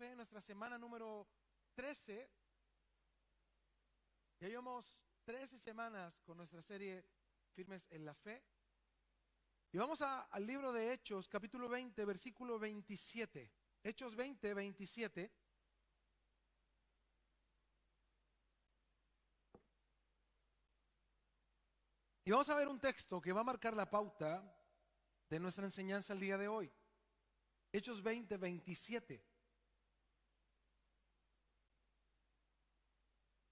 Fe, nuestra semana número 13. Ya llevamos 13 semanas con nuestra serie Firmes en la Fe. Y vamos al libro de Hechos, capítulo 20, versículo 27. Hechos 20, 27. Y vamos a ver un texto que va a marcar la pauta de nuestra enseñanza el día de hoy. Hechos 20, 27.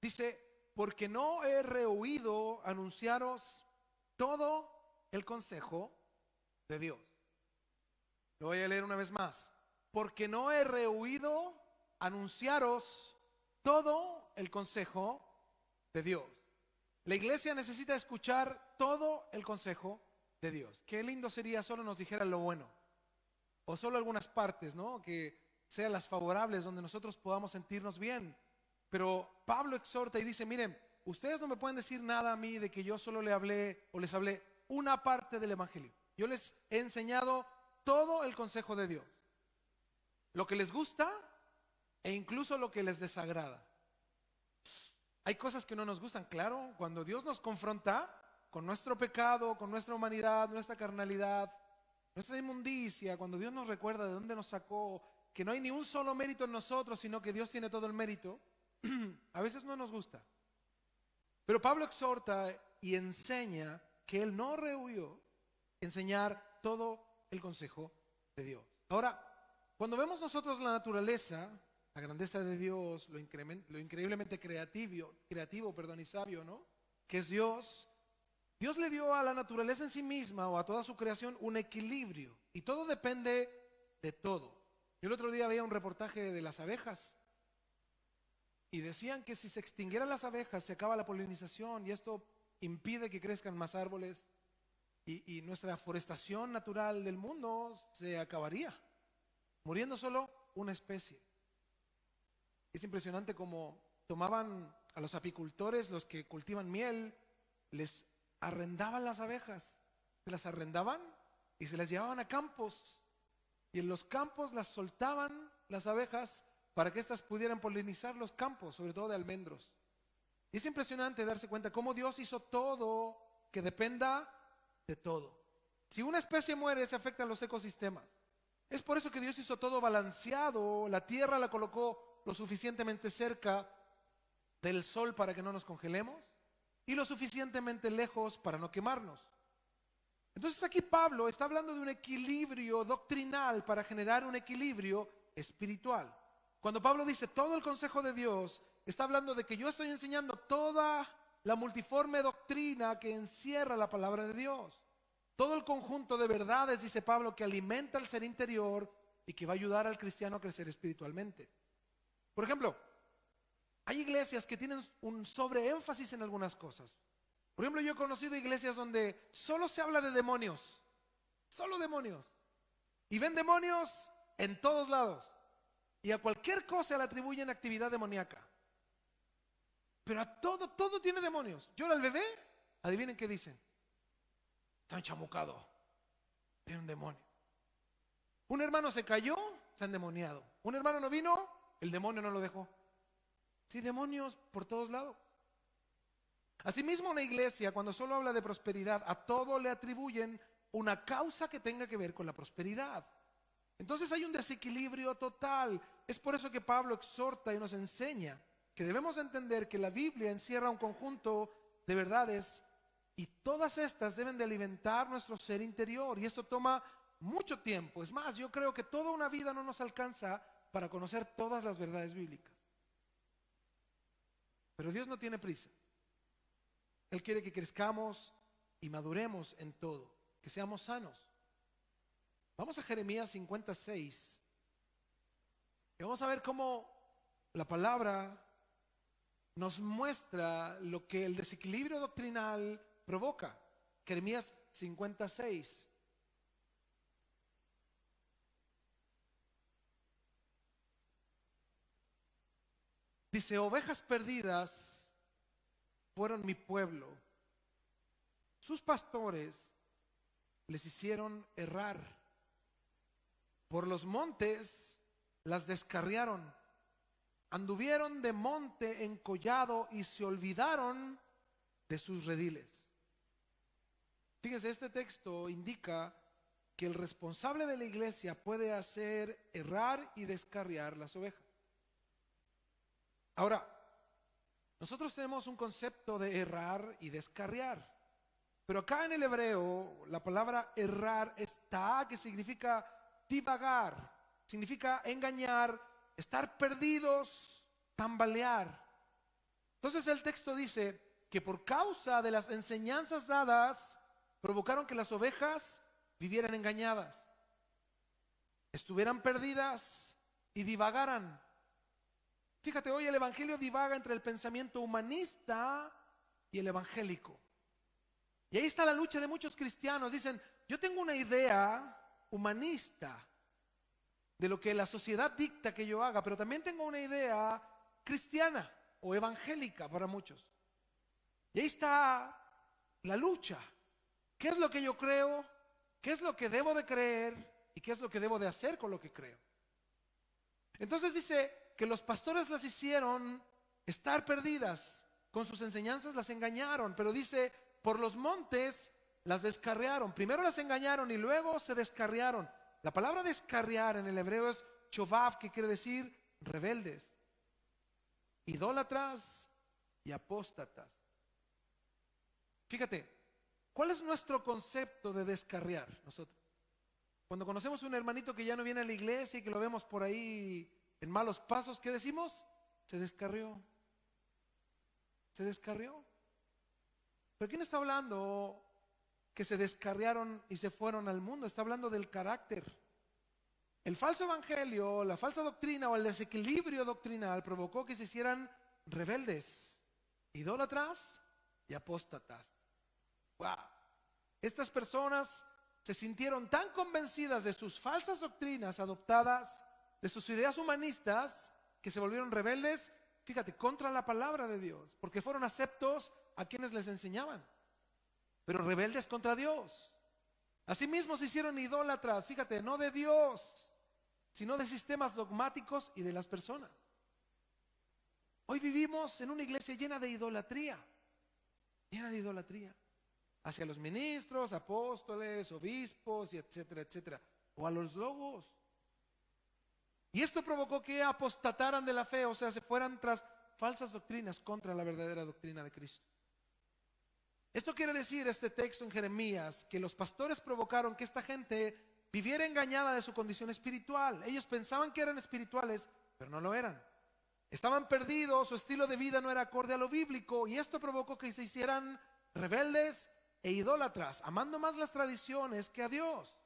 Dice, porque no he rehuido anunciaros todo el consejo de Dios. Lo voy a leer una vez más. Porque no he rehuido anunciaros todo el consejo de Dios. La iglesia necesita escuchar todo el consejo de Dios. Qué lindo sería solo nos dijeran lo bueno, o solo algunas partes, ¿no? Que sean las favorables, donde nosotros podamos sentirnos bien. Pero Pablo exhorta y dice, miren, ustedes no me pueden decir nada a mí de que yo solo le hablé o les hablé una parte del evangelio. Yo les he enseñado todo el consejo de Dios, lo que les gusta e incluso lo que les desagrada. Hay cosas que no nos gustan, claro. Cuando Dios nos confronta con nuestro pecado, con nuestra humanidad, nuestra carnalidad, nuestra inmundicia, cuando Dios nos recuerda de dónde nos sacó, que no hay ni un solo mérito en nosotros, sino que Dios tiene todo el mérito, a veces no nos gusta. Pero Pablo exhorta y enseña que él no rehuyó enseñar todo el consejo de Dios. Ahora, cuando vemos nosotros la naturaleza, la grandeza de Dios, lo increíblemente creativo, y sabio, ¿no? Que es Dios. Dios le dio a la naturaleza en sí misma o a toda su creación un equilibrio, y todo depende de todo. Yo el otro día veía un reportaje de las abejas y decían que si se extinguieran las abejas se acaba la polinización, y esto impide que crezcan más árboles, y nuestra forestación natural del mundo se acabaría, muriendo solo una especie. Es impresionante cómo tomaban a los apicultores, los que cultivan miel, les arrendaban las abejas, se las arrendaban y se las llevaban a campos, y en los campos las soltaban las abejas para que éstas pudieran polinizar los campos, sobre todo de almendros. Y es impresionante darse cuenta cómo Dios hizo todo que dependa de todo. Si una especie muere, se afectan los ecosistemas. Es por eso que Dios hizo todo balanceado. La tierra la colocó lo suficientemente cerca del sol para que no nos congelemos, y lo suficientemente lejos para no quemarnos. Entonces aquí Pablo está hablando de un equilibrio doctrinal para generar un equilibrio espiritual. Cuando Pablo dice todo el consejo de Dios, está hablando de que yo estoy enseñando toda la multiforme doctrina que encierra la palabra de Dios. Todo el conjunto de verdades, dice Pablo, que alimenta el ser interior y que va a ayudar al cristiano a crecer espiritualmente. Por ejemplo, hay iglesias que tienen un sobreénfasis en algunas cosas. Por ejemplo, yo he conocido iglesias donde solo se habla de demonios, solo demonios, y ven demonios en todos lados, y a cualquier cosa le atribuyen actividad demoníaca. Pero a todo tiene demonios. Llora el bebé, adivinen qué dicen: está enchamucado, tiene un demonio. Un hermano se cayó, se ha endemoniado. Un hermano no vino, el demonio no lo dejó. Sí, demonios por todos lados. Asimismo, una iglesia, cuando solo habla de prosperidad, a todo le atribuyen una causa que tenga que ver con la prosperidad. Entonces hay un desequilibrio total. Es por eso que Pablo exhorta y nos enseña que debemos entender que la Biblia encierra un conjunto de verdades, y todas estas deben de alimentar nuestro ser interior, y esto toma mucho tiempo. Es más, yo creo que toda una vida no nos alcanza para conocer todas las verdades bíblicas. Pero Dios no tiene prisa. Él quiere que crezcamos y maduremos en todo, que seamos sanos. Vamos a Jeremías 56 y vamos a ver cómo la palabra nos muestra lo que el desequilibrio doctrinal provoca. Jeremías 56. Dice: ovejas perdidas fueron mi pueblo, sus pastores les hicieron errar. Por los montes las descarriaron, anduvieron de monte en collado y se olvidaron de sus rediles. Fíjense, este texto indica que el responsable de la iglesia puede hacer errar y descarriar las ovejas. Ahora, nosotros tenemos un concepto de errar y descarriar, pero acá en el hebreo la palabra errar está, que significa divagar, significa engañar, estar perdidos, tambalear. Entonces el texto dice que por causa de las enseñanzas dadas provocaron que las ovejas vivieran engañadas, estuvieran perdidas y divagaran. Fíjate, hoy el evangelio divaga entre el pensamiento humanista y el evangélico. Y ahí está la lucha de muchos cristianos. Dicen, yo tengo una idea humanista de lo que la sociedad dicta que yo haga, pero también tengo una idea cristiana o evangélica para muchos. Y ahí está la lucha. ¿Qué es lo que yo creo? ¿Qué es lo que debo de creer? ¿Y qué es lo que debo de hacer con lo que creo? Entonces dice que los pastores las hicieron estar perdidas, con sus enseñanzas las engañaron, pero dice, por los montes las descarriaron. Primero las engañaron y luego se descarriaron. La palabra descarriar en el hebreo es chovav, que quiere decir rebeldes, idólatras y apóstatas. Fíjate, ¿cuál es nuestro concepto de descarriar nosotros? Cuando conocemos a un hermanito que ya no viene a la iglesia y que lo vemos por ahí en malos pasos, ¿qué decimos? Se descarrió. Se descarrió. ¿Pero quién está hablando que se descarriaron y se fueron al mundo? Está hablando del carácter. El falso evangelio, la falsa doctrina o el desequilibrio doctrinal provocó que se hicieran rebeldes, idólatras y apóstatas. Wow. Estas personas se sintieron tan convencidas de sus falsas doctrinas adoptadas, de sus ideas humanistas, que se volvieron rebeldes, fíjate, contra la palabra de Dios, porque fueron aceptos a quienes les enseñaban, pero rebeldes contra Dios. Asimismo se hicieron idólatras, fíjate, no de Dios, sino de sistemas dogmáticos y de las personas. Hoy vivimos en una iglesia llena de idolatría hacia los ministros, apóstoles, obispos y etcétera, etcétera, o a los logos. Y esto provocó que apostataran de la fe, o sea, se fueran tras falsas doctrinas contra la verdadera doctrina de Cristo. Esto quiere decir, este texto en Jeremías, que los pastores provocaron que esta gente viviera engañada de su condición espiritual. Ellos pensaban que eran espirituales, pero no lo eran. Estaban perdidos, su estilo de vida no era acorde a lo bíblico, y esto provocó que se hicieran rebeldes e idólatras, amando más las tradiciones que a Dios.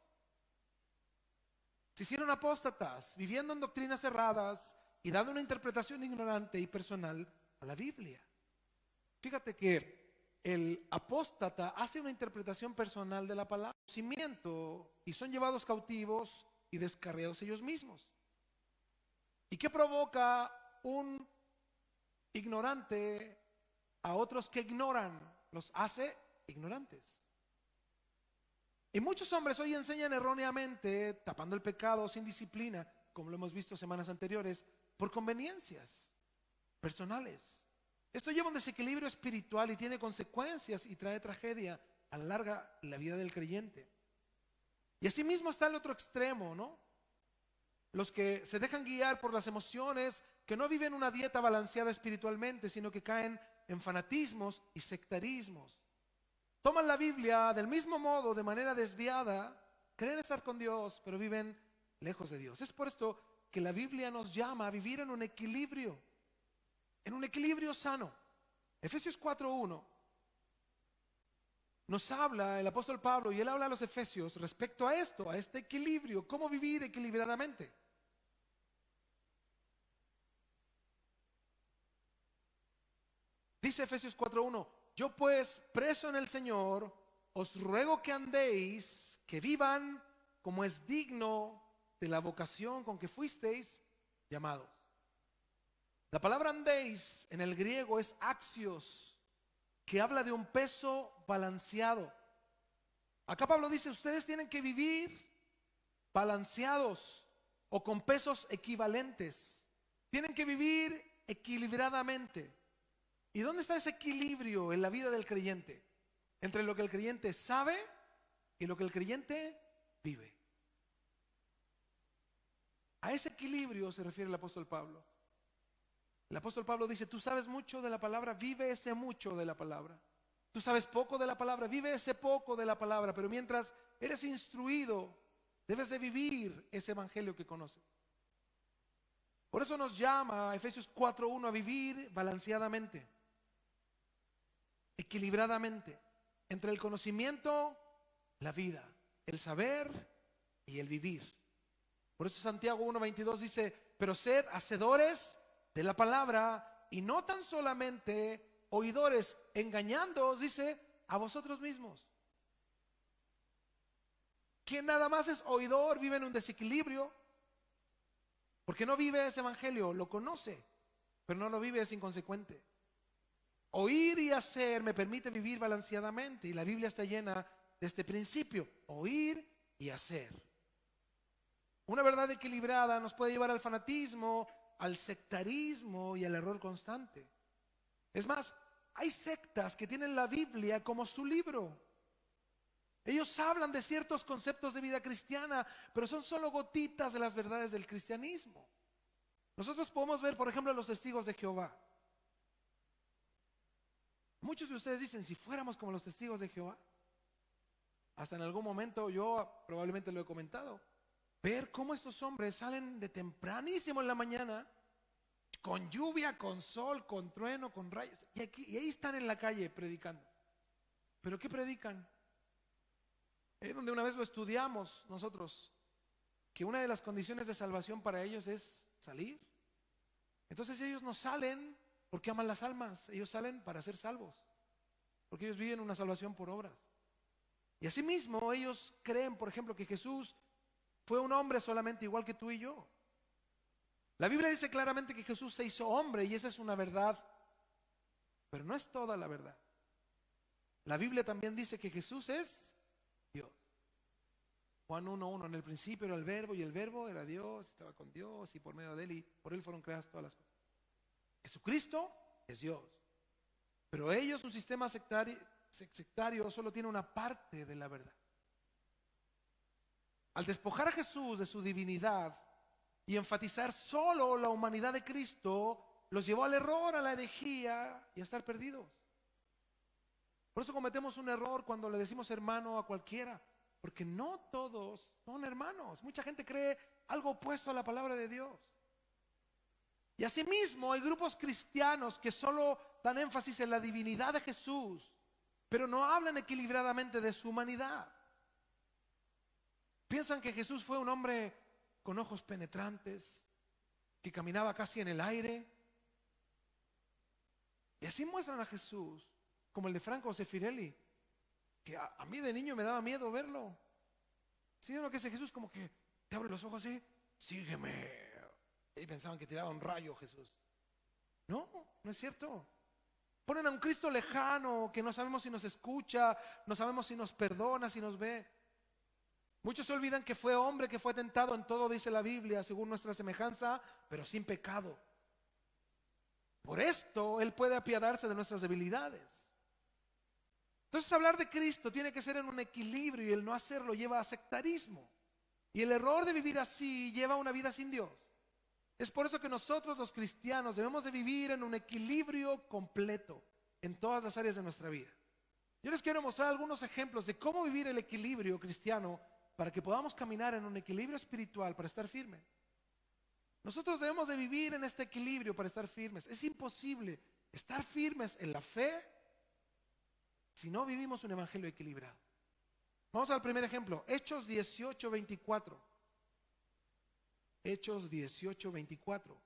Se hicieron apóstatas, viviendo en doctrinas cerradas y dando una interpretación ignorante y personal a la Biblia. Fíjate que el apóstata hace una interpretación personal de la palabra, y son llevados cautivos y descarriados ellos mismos. ¿Y qué provoca un ignorante a otros que ignoran? Los hace ignorantes. Y muchos hombres hoy enseñan erróneamente, tapando el pecado, sin disciplina, como lo hemos visto semanas anteriores, por conveniencias personales. Esto lleva un desequilibrio espiritual y tiene consecuencias y trae tragedia a la larga en la vida del creyente. Y asimismo está el otro extremo, ¿no? Los que se dejan guiar por las emociones, que no viven una dieta balanceada espiritualmente, sino que caen en fanatismos y sectarismos. Toman la Biblia del mismo modo, de manera desviada, creen estar con Dios, pero viven lejos de Dios. Es por esto que la Biblia nos llama a vivir en un equilibrio sano. Efesios 4:1 nos habla el apóstol Pablo, y él habla a los efesios respecto a esto, a este equilibrio, cómo vivir equilibradamente. Dice Efesios 4:1: yo pues, preso en el Señor, os ruego que andéis, que vivan como es digno de la vocación con que fuisteis llamados. La palabra andéis en el griego es axios, que habla de un peso balanceado. Acá Pablo dice, ustedes tienen que vivir balanceados, o con pesos equivalentes. Tienen que vivir equilibradamente. ¿Y dónde está ese equilibrio en la vida del creyente? Entre lo que el creyente sabe y lo que el creyente vive. A ese equilibrio se refiere el apóstol Pablo. El apóstol Pablo dice: tú sabes mucho de la palabra, vive ese mucho de la palabra. Tú sabes poco de la palabra, vive ese poco de la palabra. Pero mientras eres instruido, debes de vivir ese evangelio que conoces. Por eso nos llama Efesios 4:1 a vivir balanceadamente, equilibradamente, entre el conocimiento, la vida, el saber y el vivir. Por eso Santiago 1:22 dice: pero sed hacedores de la palabra y no tan solamente oidores, engañándoos, dice, a vosotros mismos. Quien nada más es oidor vive en un desequilibrio, porque no vive ese evangelio, lo conoce, pero no lo vive, es inconsecuente. Oír y hacer me permite vivir balanceadamente, y la Biblia está llena de este principio: oír y hacer. Una verdad equilibrada nos puede llevar al fanatismo, al sectarismo y al error constante. Es más, hay sectas que tienen la Biblia como su libro. Ellos hablan de ciertos conceptos de vida cristiana, pero son solo gotitas de las verdades del cristianismo. Nosotros podemos ver, por ejemplo, a los testigos de Jehová. Muchos de ustedes dicen: si fuéramos como los testigos de Jehová. Hasta en algún momento yo probablemente lo he comentado. Ver cómo estos hombres salen de tempranísimo en la mañana, con lluvia, con sol, con trueno, con rayos, y ahí están en la calle predicando. ¿Pero qué predican? Es donde una vez lo estudiamos nosotros, que una de las condiciones de salvación para ellos es salir. Entonces ellos no salen porque aman las almas, ellos salen para ser salvos, porque ellos viven una salvación por obras. Y asimismo ellos creen, por ejemplo, que Jesús fue un hombre solamente igual que tú y yo. La Biblia dice claramente que Jesús se hizo hombre, y esa es una verdad, pero no es toda la verdad. La Biblia también dice que Jesús es Dios. Juan 1:1: en el principio era el verbo, y el verbo era Dios, estaba con Dios, y por medio de él y por él fueron creadas todas las cosas. Jesucristo es Dios, pero ellos, un sistema sectario, solo tiene una parte de la verdad. Al despojar a Jesús de su divinidad y enfatizar solo la humanidad de Cristo, los llevó al error, a la herejía y a estar perdidos. Por eso cometemos un error cuando le decimos hermano a cualquiera, porque no todos son hermanos. Mucha gente cree algo opuesto a la palabra de Dios. Y asimismo hay grupos cristianos que solo dan énfasis en la divinidad de Jesús, pero no hablan equilibradamente de su humanidad. Piensan que Jesús fue un hombre con ojos penetrantes, que caminaba casi en el aire. Y así muestran a Jesús, como el de Franco Sefirelli, que a mí de niño me daba miedo verlo. ¿Sí lo que hace Jesús? Como que te abre los ojos así: sígueme. Y pensaban que tiraba un rayo Jesús. No, no es cierto. Ponen a un Cristo lejano, que no sabemos si nos escucha, no sabemos si nos perdona, si nos ve. Muchos se olvidan que fue hombre, que fue tentado en todo, dice la Biblia, según nuestra semejanza, pero sin pecado. Por esto Él puede apiadarse de nuestras debilidades. Entonces, hablar de Cristo tiene que ser en un equilibrio, y el no hacerlo lleva a sectarismo. Y el error de vivir así lleva a una vida sin Dios. Es por eso que nosotros, los cristianos, debemos de vivir en un equilibrio completo en todas las áreas de nuestra vida. Yo les quiero mostrar algunos ejemplos de cómo vivir el equilibrio cristiano, para que podamos caminar en un equilibrio espiritual para estar firmes. Nosotros debemos de vivir en este equilibrio para estar firmes. Es imposible estar firmes en la fe si no vivimos un evangelio equilibrado. Vamos al primer ejemplo, Hechos 18:24. Hechos 18:24.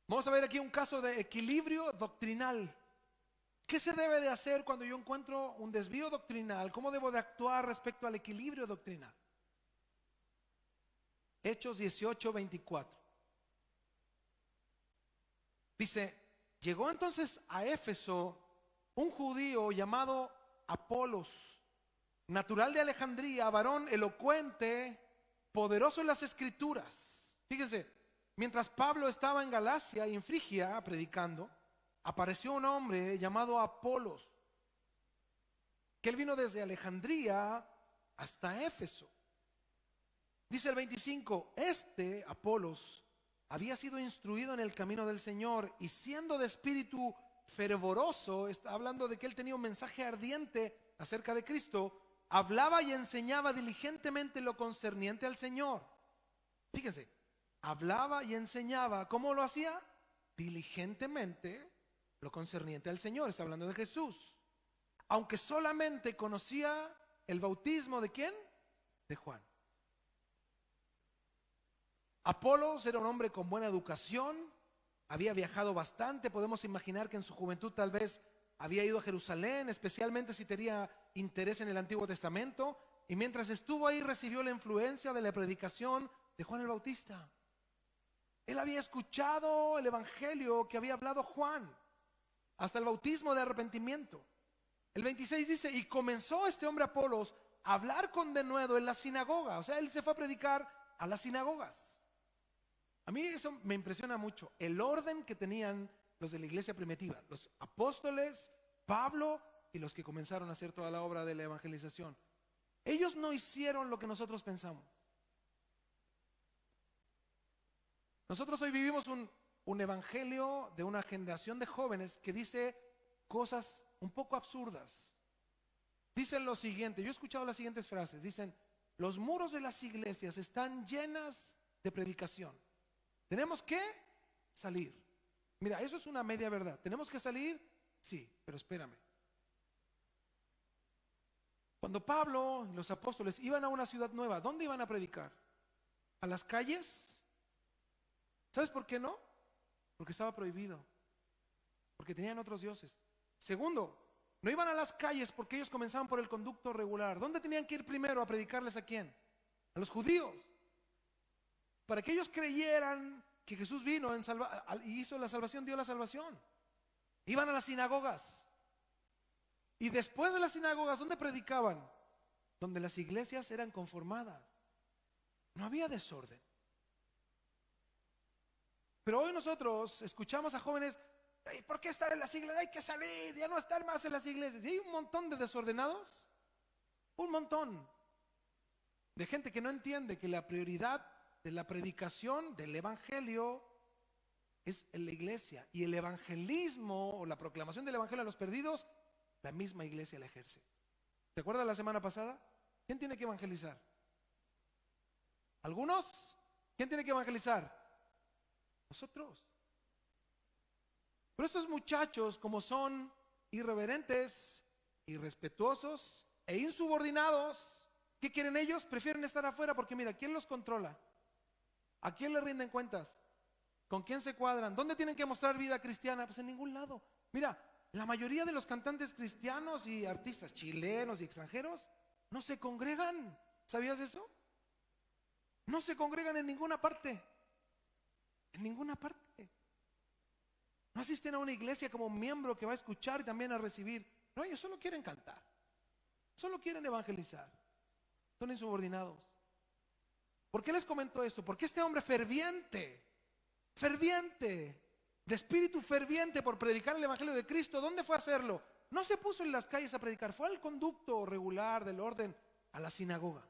Vamos a ver aquí un caso de equilibrio doctrinal. ¿Qué se debe de hacer cuando yo encuentro un desvío doctrinal? ¿Cómo debo de actuar respecto al equilibrio doctrinal? Hechos 18:24. Dice: Llegó entonces a Éfeso un judío llamado Apolos, natural de Alejandría, varón elocuente, poderoso en las escrituras. Fíjense, mientras Pablo estaba en Galacia y en Frigia predicando, apareció un hombre llamado Apolos, que él vino desde Alejandría hasta Éfeso. Dice el 25, este Apolos había sido instruido en el camino del Señor y siendo de espíritu fervoroso, está hablando de que él tenía un mensaje ardiente acerca de Cristo, hablaba y enseñaba diligentemente lo concerniente al Señor. Fíjense, hablaba y enseñaba, ¿cómo lo hacía? Diligentemente lo concerniente al Señor, está hablando de Jesús. Aunque solamente conocía el bautismo ¿de quién? De Juan. Apolos era un hombre con buena educación, había viajado bastante, podemos imaginar que en su juventud tal vez había ido a Jerusalén, especialmente si tenía interés en el Antiguo Testamento, y mientras estuvo ahí recibió la influencia de la predicación de Juan el Bautista. Él había escuchado el evangelio que había hablado Juan, hasta el bautismo de arrepentimiento. El 26 dice, y comenzó este hombre Apolos a hablar con denuedo en la sinagoga, o sea, él se fue a predicar a las sinagogas. A mí eso me impresiona mucho, el orden que tenían los de la iglesia primitiva, los apóstoles, Pablo y los que comenzaron a hacer toda la obra de la evangelización. Ellos no hicieron lo que nosotros pensamos. Nosotros hoy vivimos un evangelio de una generación de jóvenes que dice cosas un poco absurdas. Dicen lo siguiente, yo he escuchado las siguientes frases, dicen, los muros de las iglesias están llenas de predicación. Tenemos que salir. Mira, eso es una media verdad. ¿Tenemos que salir? Sí, pero espérame. Cuando Pablo y los apóstoles iban a una ciudad nueva, ¿dónde iban a predicar? ¿A las calles? ¿Sabes por qué no? Porque estaba prohibido. Porque tenían otros dioses. Segundo, no iban a las calles porque ellos comenzaban por el conducto regular. ¿Dónde tenían que ir primero a predicarles a quién? A los judíos. Para que ellos creyeran que Jesús vino y hizo la salvación, dio la salvación. Iban a las sinagogas. Y después de las sinagogas, ¿dónde predicaban? Donde las iglesias eran conformadas. No había desorden. Pero hoy nosotros escuchamos a jóvenes, ¿por qué estar en las iglesias? Hay que salir, ya no estar más en las iglesias. Y hay un montón de desordenados, un montón de gente que no entiende que la prioridad de la predicación del evangelio es en la iglesia, y el evangelismo o la proclamación del evangelio a los perdidos, la misma iglesia la ejerce. ¿Te acuerdas la semana pasada? ¿Quién tiene que evangelizar? ¿Algunos? ¿Quién tiene que evangelizar? Nosotros. Pero estos muchachos, como son irreverentes, irrespetuosos e insubordinados, ¿qué quieren ellos? Prefieren estar afuera porque mira, ¿quién los controla? ¿A quién le rinden cuentas? ¿Con quién se cuadran? ¿Dónde tienen que mostrar vida cristiana? Pues en ningún lado. Mira, la mayoría de los cantantes cristianos y artistas chilenos y extranjeros no se congregan. ¿Sabías eso? No se congregan en ninguna parte. En ninguna parte. No asisten a una iglesia como miembro que va a escuchar y también a recibir. No, ellos solo quieren cantar. Solo quieren evangelizar. Son insubordinados. ¿Por qué les comento esto? Porque este hombre ferviente, de espíritu ferviente por predicar el evangelio de Cristo, ¿dónde fue a hacerlo? No se puso en las calles a predicar, fue al conducto regular del orden, a la sinagoga.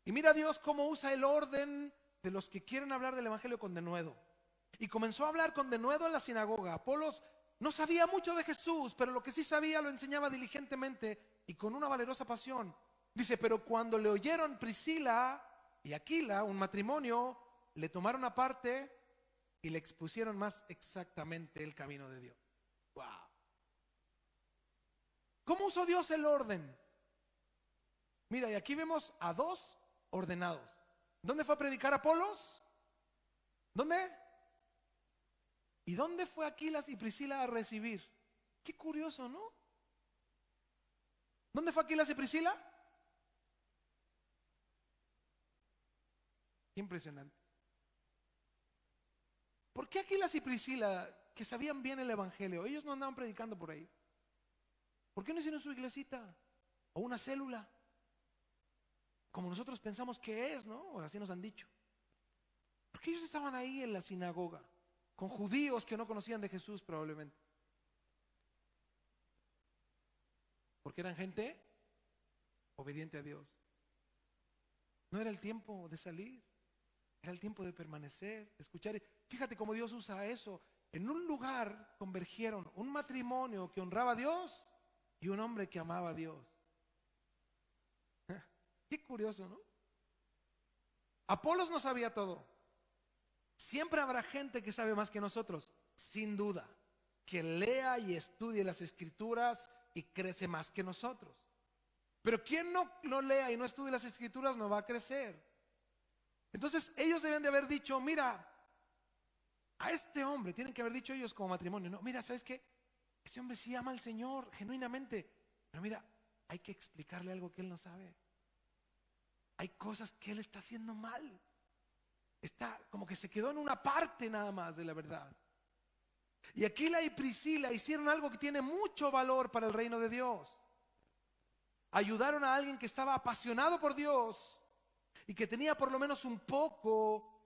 Y mira Dios cómo usa el orden de los que quieren hablar del evangelio con denuedo. Y comenzó a hablar con denuedo en la sinagoga. Apolos no sabía mucho de Jesús, pero lo que sí sabía lo enseñaba diligentemente y con una valerosa pasión. Dice, pero cuando le oyeron Priscila y Aquila, un matrimonio, le tomaron aparte y le expusieron más exactamente el camino de Dios. Wow. ¿Cómo usó Dios el orden? Mira, y aquí vemos a dos ordenados. ¿Dónde fue a predicar Apolos? ¿Dónde? ¿Y dónde fue Aquilas y Priscila a recibir? Qué curioso, ¿no? ¿Dónde fue Aquilas y Priscila? Qué impresionante. ¿Por qué Aquilas y Priscila? que sabían bien el evangelio, ellos no andaban predicando por ahí. ¿Por qué no hicieron su iglesita o una célula? Como nosotros pensamos que es, ¿no? O así nos han dicho. Porque ellos estaban ahí en la sinagoga, con judíos que no conocían de Jesús probablemente. Porque eran gente obediente a Dios. No era el tiempo de salir, era el tiempo de permanecer, de escuchar. Fíjate cómo Dios usa eso. En un lugar convergieron un matrimonio que honraba a Dios y un hombre que amaba a Dios. Qué curioso, ¿no? Apolos no sabía todo. Siempre habrá gente que sabe más que nosotros, sin duda, que lea y estudie las escrituras y crece más que nosotros. Pero quien no lea y no estudie las escrituras no va a crecer. Entonces ellos deben de haber dicho, mira, a este hombre, tienen que haber dicho ellos como matrimonio, no, mira, ¿sabes qué? Ese hombre sí ama al Señor genuinamente, pero mira, hay que explicarle algo que él no sabe. Hay cosas que él está haciendo mal. Está como que se quedó en una parte nada más de la verdad. Y Aquila y Priscila hicieron algo que tiene mucho valor para el reino de Dios. Ayudaron a alguien que estaba apasionado por Dios y que tenía por lo menos un poco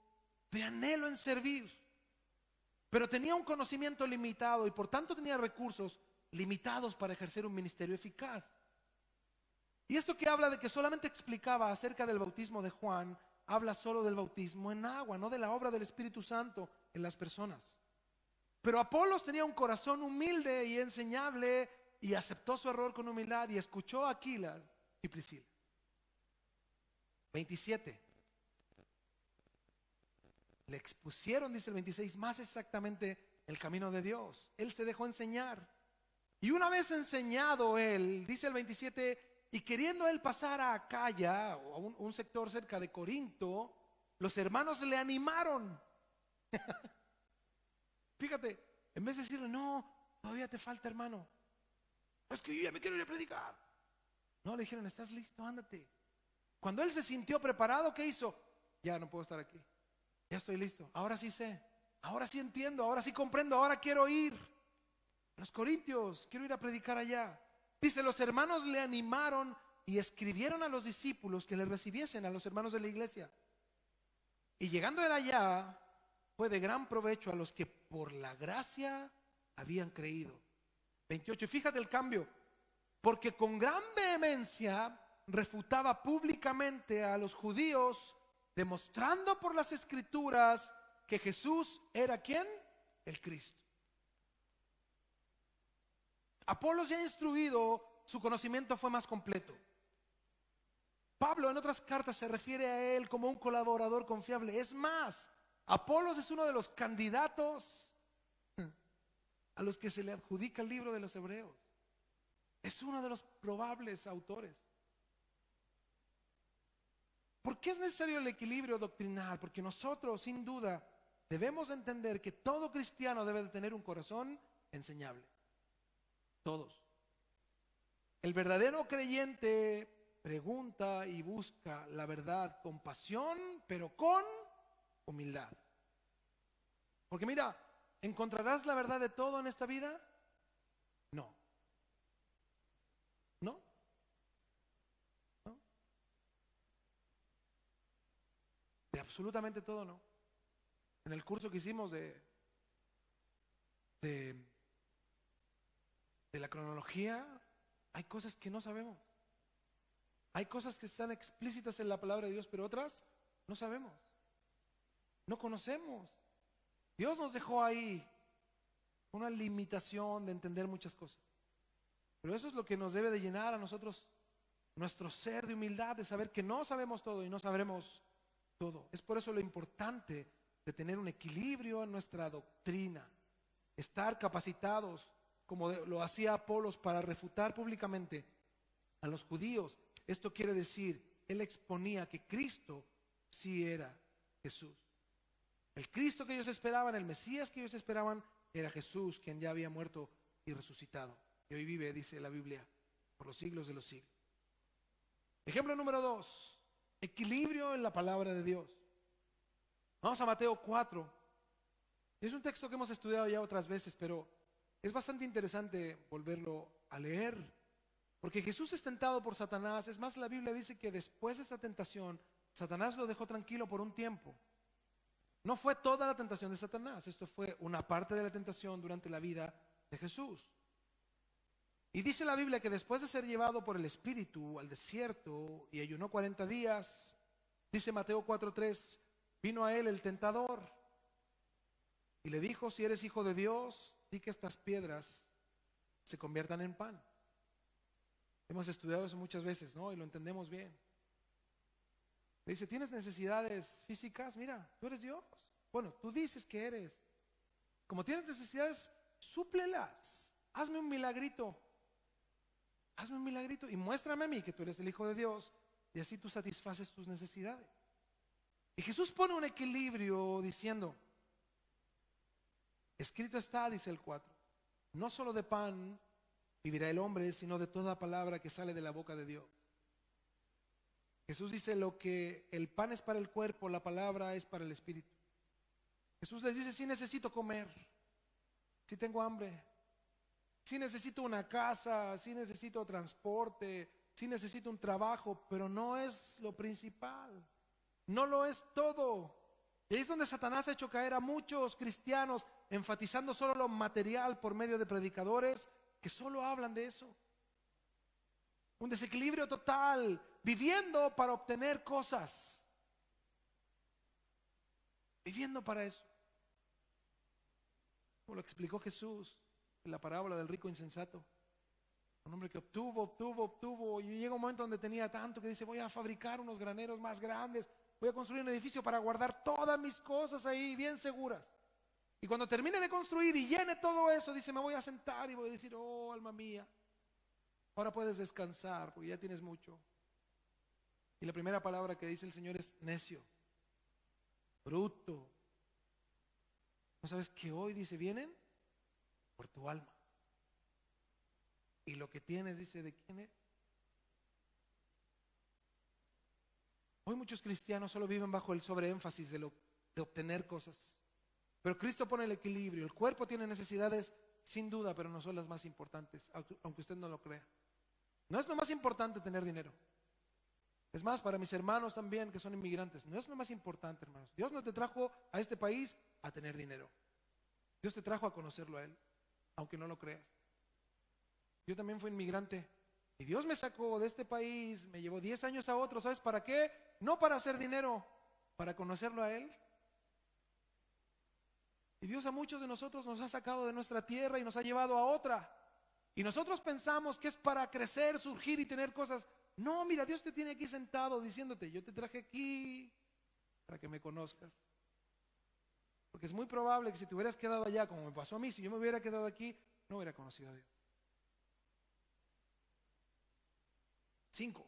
de anhelo en servir, pero tenía un conocimiento limitado y por tanto tenía recursos limitados para ejercer un ministerio eficaz. Y esto que habla de que solamente explicaba acerca del bautismo de Juan, habla solo del bautismo en agua, no de la obra del Espíritu Santo en las personas. Pero Apolos tenía un corazón humilde y enseñable y aceptó su error con humildad y escuchó a Aquila y Priscila. 27. Le expusieron, dice el 26, más exactamente el camino de Dios. Él se dejó enseñar. Y una vez enseñado él, dice el 27, y queriendo él pasar a Acaya, o a un sector cerca de Corinto, los hermanos le animaron. Fíjate, en vez de decirle, no, todavía te falta, hermano, es que yo ya me quiero ir a predicar. No, le dijeron, ¿estás listo? Ándate. Cuando él se sintió preparado, ¿qué hizo? Ya no puedo estar aquí, ya estoy listo, ahora sí sé, ahora sí entiendo, ahora sí comprendo, ahora quiero ir a los Corintios, quiero ir a predicar allá. Dice, los hermanos le animaron y escribieron a los discípulos que le recibiesen, a los hermanos de la iglesia. Y llegando él allá, fue de gran provecho a los que por la gracia habían creído. 28, fíjate el cambio, porque con gran vehemencia refutaba públicamente a los judíos, demostrando por las escrituras que Jesús era ¿quién? El Cristo. Apolos ya instruido, su conocimiento fue más completo. Pablo en otras cartas se refiere a él como un colaborador confiable. Es más, Apolos es uno de los candidatos a los que se le adjudica el libro de los Hebreos. Es uno de los probables autores. ¿Por qué es necesario el equilibrio doctrinal? Porque nosotros, sin duda, debemos entender que todo cristiano debe de tener un corazón enseñable. Todos. El verdadero creyente pregunta y busca la verdad con pasión, pero con humildad. Porque mira, ¿encontrarás la verdad de todo en esta vida? No. ¿No? ¿No? De absolutamente todo no. En el curso que hicimos de la cronología, hay cosas que no sabemos. Hay cosas que están explícitas en la palabra de Dios, pero otras no sabemos. No conocemos. Dios nos dejó ahí una limitación de entender muchas cosas. Pero eso es lo que nos debe de llenar a nosotros, nuestro ser de humildad, de saber que no sabemos todo y no sabremos todo. Es por eso lo importante de tener un equilibrio en nuestra doctrina, estar capacitados, como lo hacía Apolos, para refutar públicamente a los judíos. Esto quiere decir, él exponía que Cristo sí era Jesús. El Cristo que ellos esperaban, el Mesías que ellos esperaban, era Jesús, quien ya había muerto y resucitado. Y hoy vive, dice la Biblia, por los siglos de los siglos. Ejemplo número 2, equilibrio en la palabra de Dios. Vamos a Mateo 4, Es un texto que hemos estudiado ya otras veces, pero es bastante interesante volverlo a leer, porque Jesús es tentado por Satanás. Es más, la Biblia dice que después de esta tentación, Satanás lo dejó tranquilo por un tiempo. No fue toda la tentación de Satanás, esto fue una parte de la tentación durante la vida de Jesús. Y dice la Biblia que después de ser llevado por el Espíritu al desierto y ayunó 40 días, dice Mateo 4:3, vino a él el tentador y le dijo: si eres hijo de Dios, di que estas piedras se conviertan en pan. Hemos estudiado eso muchas veces, ¿no? Y lo entendemos bien. Le dice: ¿tienes necesidades físicas? Mira, tú eres Dios. Bueno, tú dices que eres. Como tienes necesidades, súplelas. Hazme un milagrito. Hazme un milagrito y muéstrame a mí que tú eres el Hijo de Dios, y así tú satisfaces tus necesidades. Y Jesús pone un equilibrio diciendo: escrito está, dice el 4, no solo de pan vivirá el hombre, sino de toda palabra que sale de la boca de Dios. Jesús dice: lo que el pan es para el cuerpo, la palabra es para el espíritu. Jesús les dice: sí necesito comer, sí tengo hambre, sí necesito una casa, sí necesito transporte, sí necesito un trabajo, pero no es lo principal, no lo es todo. Y ahí es donde Satanás ha hecho caer a muchos cristianos, enfatizando solo lo material por medio de predicadores que solo hablan de eso. Un desequilibrio total, viviendo para obtener cosas, viviendo para eso. Como lo explicó Jesús en la parábola del rico insensato. Un hombre que obtuvo, y llega un momento donde tenía tanto que dice: voy a fabricar unos graneros más grandes, voy a construir un edificio para guardar todas mis cosas ahí bien seguras. Y cuando termine de construir y llene todo eso, dice: me voy a sentar y voy a decir: oh, alma mía, ahora puedes descansar porque ya tienes mucho. Y la primera palabra que dice el Señor es necio, bruto. ¿No sabes que hoy, dice, vienen por tu alma? Y lo que tienes, dice, ¿de quién es? Hoy muchos cristianos solo viven bajo el sobreénfasis de obtener cosas. Pero Cristo pone el equilibrio. El cuerpo tiene necesidades, sin duda, pero no son las más importantes, aunque usted no lo crea. No es lo más importante tener dinero. Es más, para mis hermanos también que son inmigrantes, no es lo más importante, hermanos. Dios no te trajo a este país a tener dinero. Dios te trajo a conocerlo a Él, aunque no lo creas. Yo también fui inmigrante y Dios me sacó de este país, me llevó 10 años a otro. ¿Sabes para qué? No para hacer dinero, para conocerlo a Él. Y Dios a muchos de nosotros nos ha sacado de nuestra tierra y nos ha llevado a otra. Y nosotros pensamos que es para crecer, surgir y tener cosas. No, mira, Dios te tiene aquí sentado diciéndote: yo te traje aquí para que me conozcas. Porque es muy probable que si te hubieras quedado allá, como me pasó a mí, si yo me hubiera quedado aquí, no hubiera conocido a Dios. 5.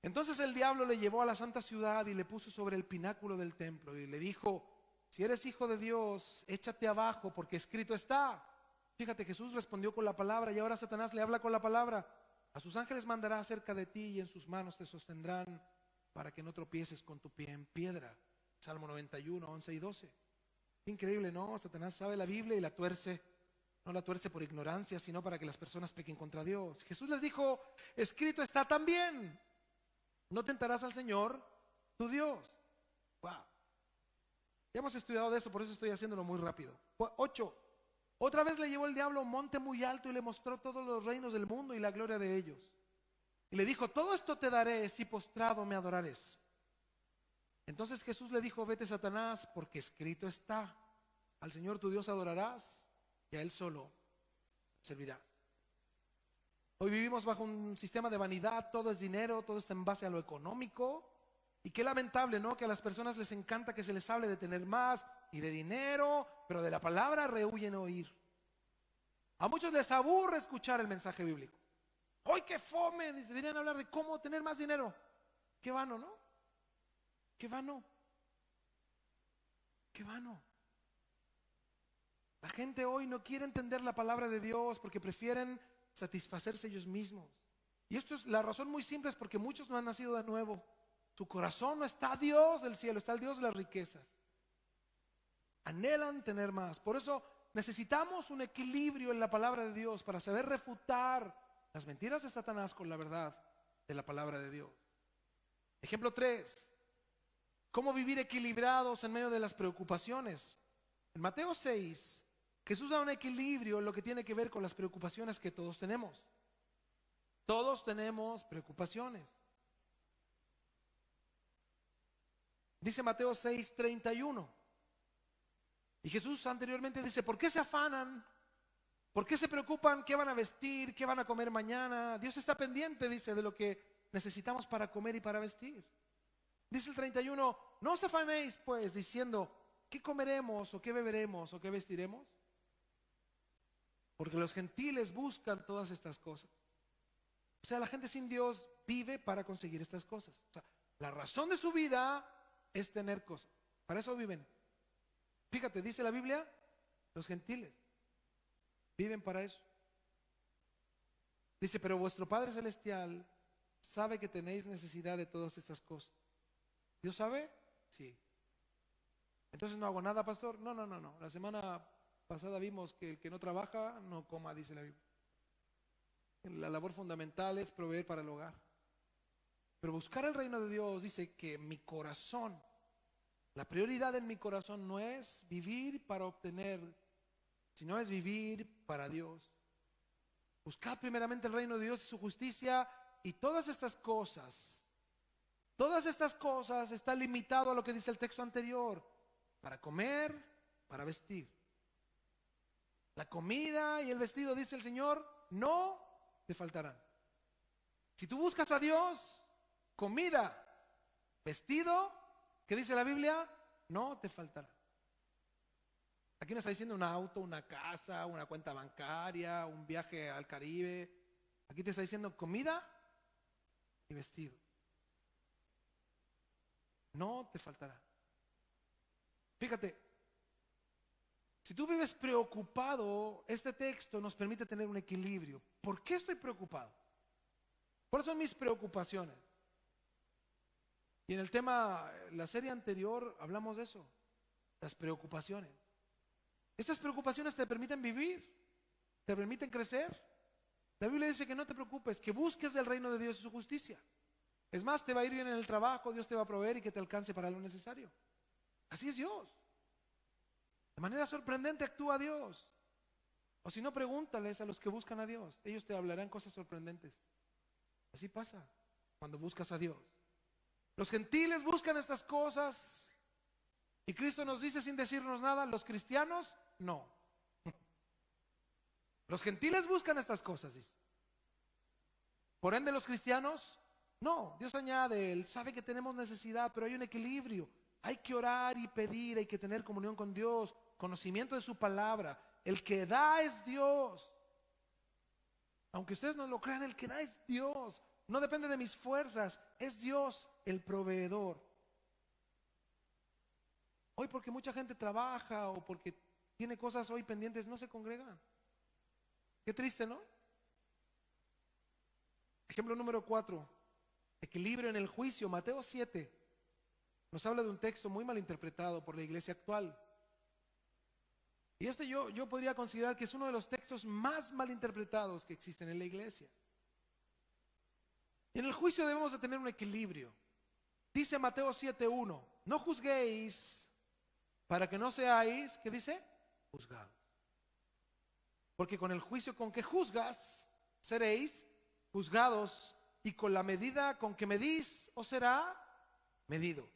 Entonces el diablo le llevó a la santa ciudad y le puso sobre el pináculo del templo y le dijo: si eres hijo de Dios, échate abajo, porque escrito está. Fíjate, Jesús respondió con la palabra, y ahora Satanás le habla con la palabra. A sus ángeles mandará acerca de ti y en sus manos te sostendrán para que no tropieces con tu pie en piedra. Salmo 91, 11 y 12. Increíble, ¿no? Satanás sabe la Biblia y la tuerce. No la tuerce por ignorancia, sino para que las personas pequen contra Dios. Jesús les dijo: escrito está también, no tentarás al Señor tu Dios. Wow. Ya hemos estudiado de eso, por eso estoy haciéndolo muy rápido. 8. Otra vez le llevó el diablo a un monte muy alto y le mostró todos los reinos del mundo y la gloria de ellos. Y le dijo: todo esto te daré si postrado me adorares. Entonces Jesús le dijo: vete, Satanás, porque escrito está: al Señor tu Dios adorarás y a Él solo servirás. Hoy vivimos bajo un sistema de vanidad, todo es dinero, todo está en base a lo económico. Y qué lamentable, ¿no? Que a las personas les encanta que se les hable de tener más y de dinero, pero de la palabra rehuyen oír. A muchos les aburre escuchar el mensaje bíblico. ¡Ay, qué fome! Deberían hablar de cómo tener más dinero. Qué vano, ¿no? Qué vano. Qué vano. La gente hoy no quiere entender la palabra de Dios porque prefieren satisfacerse ellos mismos. Y esto es la razón muy simple, es porque muchos no han nacido de nuevo. Su corazón no está a Dios del cielo, está el Dios de las riquezas. anhelan tener más. Por eso necesitamos un equilibrio en la palabra de Dios para saber refutar las mentiras de Satanás con la verdad de la palabra de Dios. Ejemplo 3. ¿Cómo vivir equilibrados en medio de las preocupaciones? En Mateo 6, Jesús da un equilibrio en lo que tiene que ver con las preocupaciones que todos tenemos. Todos tenemos preocupaciones. Dice Mateo 6:31. Y Jesús anteriormente dice, ¿por qué se afanan? ¿Por qué se preocupan? ¿Qué van a vestir? ¿Qué van a comer mañana? Dios está pendiente, dice, de lo que necesitamos para comer y para vestir. Dice el 31, no os afanéis pues diciendo, ¿qué comeremos o qué beberemos o qué vestiremos? Porque los gentiles buscan todas estas cosas. O sea, la gente sin Dios vive para conseguir estas cosas. O sea, la razón de su vida es tener cosas. Para eso viven. Fíjate, dice la Biblia, los gentiles viven para eso. Dice, pero vuestro Padre Celestial sabe que tenéis necesidad de todas estas cosas. ¿Dios sabe? Sí. Entonces no hago nada, pastor. No. La semana pasada vimos que el que no trabaja no coma, dice la Biblia. La labor fundamental es proveer para el hogar. Pero buscar el reino de Dios dice que mi corazón, la prioridad en mi corazón no es vivir para obtener, sino es vivir para Dios. Buscar primeramente el reino de Dios y su justicia, y todas estas cosas está limitado a lo que dice el texto anterior: para comer, para vestir. La comida y el vestido, dice el Señor, no te faltarán. Si tú buscas a Dios, comida, vestido, ¿qué dice la Biblia? No te faltará. Aquí no está diciendo un auto, una casa, una cuenta bancaria, un viaje al Caribe. Aquí te está diciendo comida y vestido. No te faltará. Fíjate, si tú vives preocupado, este texto nos permite tener un equilibrio. ¿Por qué estoy preocupado? ¿Cuáles son mis preocupaciones? Y en el tema, la serie anterior, hablamos de eso, las preocupaciones. Estas preocupaciones te permiten vivir, te permiten crecer. La Biblia dice que no te preocupes, que busques el reino de Dios y su justicia. Es más, te va a ir bien en el trabajo, Dios te va a proveer y que te alcance para lo necesario. Así es Dios. De manera sorprendente actúa Dios. O si no, pregúntales a los que buscan a Dios. Ellos te hablarán cosas sorprendentes. Así pasa cuando buscas a Dios. Los gentiles buscan estas cosas y Cristo nos dice sin decirnos nada, los cristianos no. Los gentiles buscan estas cosas, dice. Por ende, los cristianos no. Dios añade, Él sabe que tenemos necesidad, pero hay un equilibrio. Hay que orar y pedir, hay que tener comunión con Dios, conocimiento de su palabra. El que da es Dios. Aunque ustedes no lo crean, el que da es Dios. No depende de mis fuerzas, es Dios el proveedor. Hoy porque mucha gente trabaja o porque tiene cosas hoy pendientes, no se congregan. Qué triste, ¿no? Ejemplo número 4, equilibrio en el juicio. Mateo 7 nos habla de un texto muy mal interpretado por la iglesia actual. Y yo podría considerar que es uno de los textos más mal interpretados que existen en la iglesia. Y en el juicio debemos de tener un equilibrio. Dice Mateo 7:1, no juzguéis para que no seáis, ¿qué dice? Juzgados. Porque con el juicio con que juzgas, seréis juzgados, y con la medida con que medís, os será medido.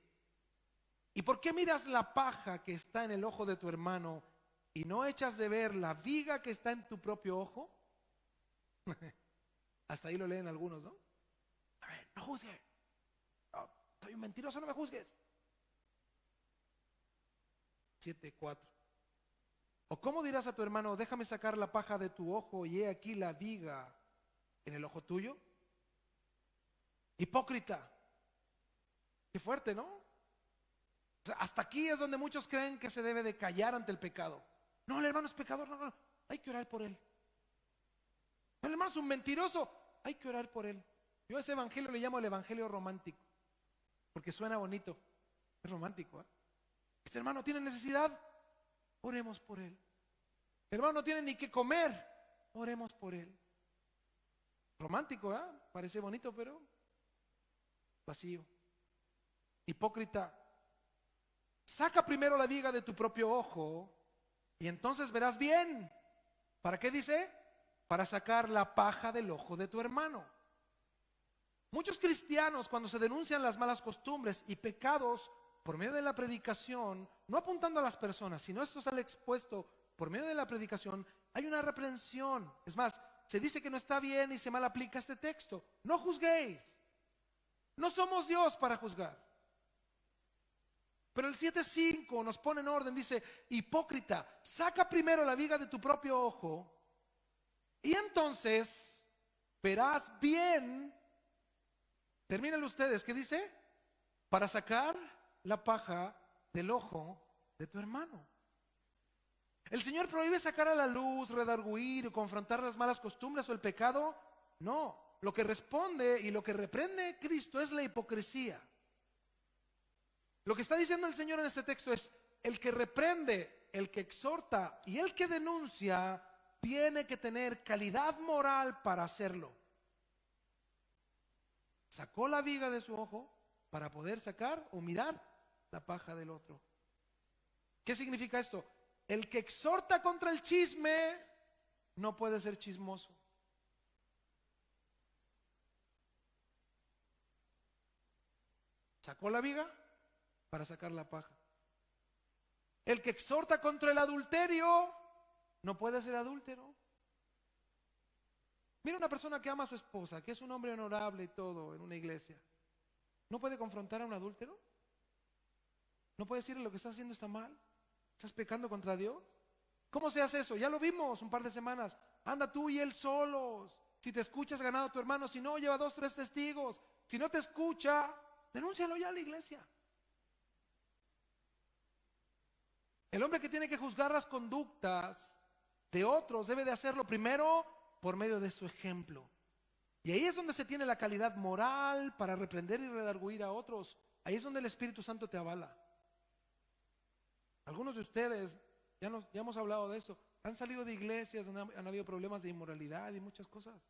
¿Y por qué miras la paja que está en el ojo de tu hermano y no echas de ver la viga que está en tu propio ojo? Hasta ahí lo leen algunos, ¿no? A ver, no juzgues. No, soy un mentiroso, no me juzgues. 7:4. ¿O cómo dirás a tu hermano, déjame sacar la paja de tu ojo y he aquí la viga en el ojo tuyo? Hipócrita. Qué fuerte, ¿no? O sea, hasta aquí es donde muchos creen que se debe de callar ante el pecado. No, el hermano es pecador, no, hay que orar por él. No, el hermano es un mentiroso, hay que orar por él. Yo a ese evangelio le llamo el evangelio romántico, porque suena bonito, es romántico, ¿eh? Este hermano tiene necesidad, Oremos por él. Hermano, no tiene ni que comer, oremos por él. Romántico, ¿eh? Parece bonito, pero vacío. Hipócrita, saca primero la viga de tu propio ojo y entonces verás bien. ¿Para qué dice? Para sacar la paja del ojo de tu hermano. Muchos cristianos, cuando se denuncian las malas costumbres y pecados por medio de la predicación, no apuntando a las personas, sino esto sale expuesto por medio de la predicación, hay una reprensión. Es más, se dice que no está bien y se mal aplica este texto. No juzguéis. No somos Dios para juzgar. Pero el 7:5 nos pone en orden, dice: hipócrita, saca primero la viga de tu propio ojo y entonces verás bien. Termínenlo ustedes, ¿qué dice? Para sacar la paja del ojo de tu hermano. ¿El Señor prohíbe sacar a la luz, redarguir o confrontar las malas costumbres o el pecado? No, lo que responde y lo que reprende Cristo es la hipocresía. Lo que está diciendo el Señor en este texto es: el que reprende, el que exhorta y el que denuncia tiene que tener calidad moral para hacerlo. Sacó la viga de su ojo para poder sacar o mirar la paja del otro. ¿Qué significa esto? El que exhorta contra el chisme no puede ser chismoso. Sacó la viga para sacar la paja. El que exhorta contra el adulterio no puede ser adúltero. Mira, una persona que ama a su esposa, que es un hombre honorable y todo en una iglesia, ¿no puede confrontar a un adúltero? ¿No puede decirle: lo que estás haciendo está mal? ¿Estás pecando contra Dios? ¿Cómo se hace eso? Ya lo vimos un par de semanas. Anda tú y él solos. Si te escuchas, ganado a tu hermano. Si no, lleva 2, 3 testigos. Si no te escucha, denúncialo ya a la iglesia. El hombre que tiene que juzgar las conductas de otros debe de hacerlo primero por medio de su ejemplo. Y ahí es donde se tiene la calidad moral para reprender y redarguir a otros. Ahí es donde el Espíritu Santo te avala. Algunos de ustedes, ya hemos hablado de eso, han salido de iglesias donde han habido problemas de inmoralidad y muchas cosas.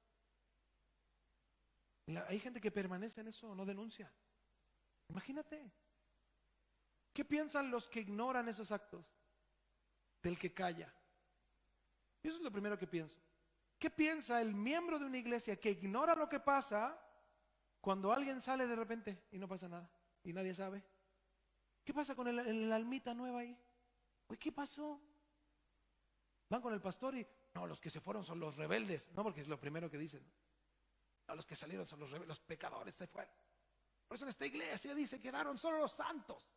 Hay gente que permanece en eso, no denuncia. Imagínate. ¿Qué piensan los que ignoran esos actos del que calla? Eso es lo primero que pienso. ¿Qué piensa el miembro de una iglesia que ignora lo que pasa cuando alguien sale de repente y no pasa nada y nadie sabe? ¿Qué pasa con el almita nueva ahí? Oye, ¿qué pasó? Van con el pastor y no, los que se fueron son los rebeldes. No, porque es lo primero que dicen. No, los que salieron son los rebeldes, los pecadores se fueron. Por eso en esta iglesia dice: quedaron solo los santos.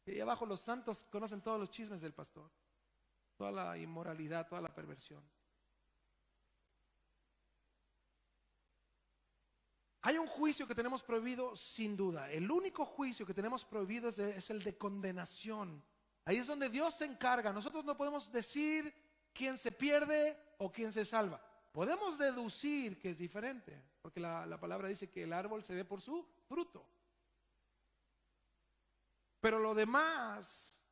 Y ahí abajo los santos conocen todos los chismes del pastor, toda la inmoralidad, toda la perversión. Hay un juicio que tenemos prohibido sin duda. El único juicio que tenemos prohibido es el de condenación. Ahí es donde Dios se encarga. Nosotros no podemos decir quién se pierde o quién se salva. Podemos deducir que es diferente, porque la palabra dice que el árbol se ve por su fruto. Pero lo demás,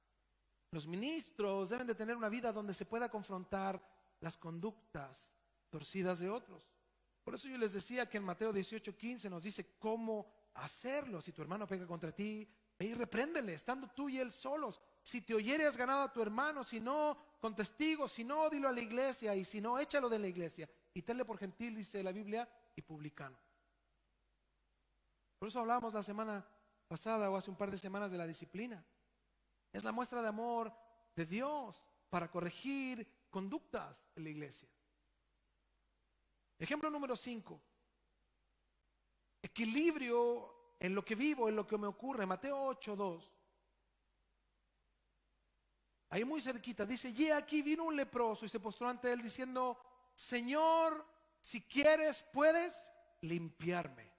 los ministros deben de tener una vida donde se pueda confrontar las conductas torcidas de otros. Por eso yo les decía que en Mateo 18:15 nos dice cómo hacerlo. Si tu hermano peca contra ti, ve y repréndele, estando tú y él solos. Si te oyere, has ganado a tu hermano. Si no, con testigos. Si no, dilo a la iglesia. Y si no, échalo de la iglesia. Y tenle por gentil, dice la Biblia, y publicano. Por eso hablábamos la semana pasada o hace un par de semanas de la disciplina. Es la muestra de amor de Dios para corregir conductas en la iglesia. Ejemplo número 5. Equilibrio en lo que vivo, en lo que me ocurre. Mateo 8:2. Ahí muy cerquita dice: y aquí vino un leproso y se postró ante él diciendo: Señor, si quieres puedes limpiarme.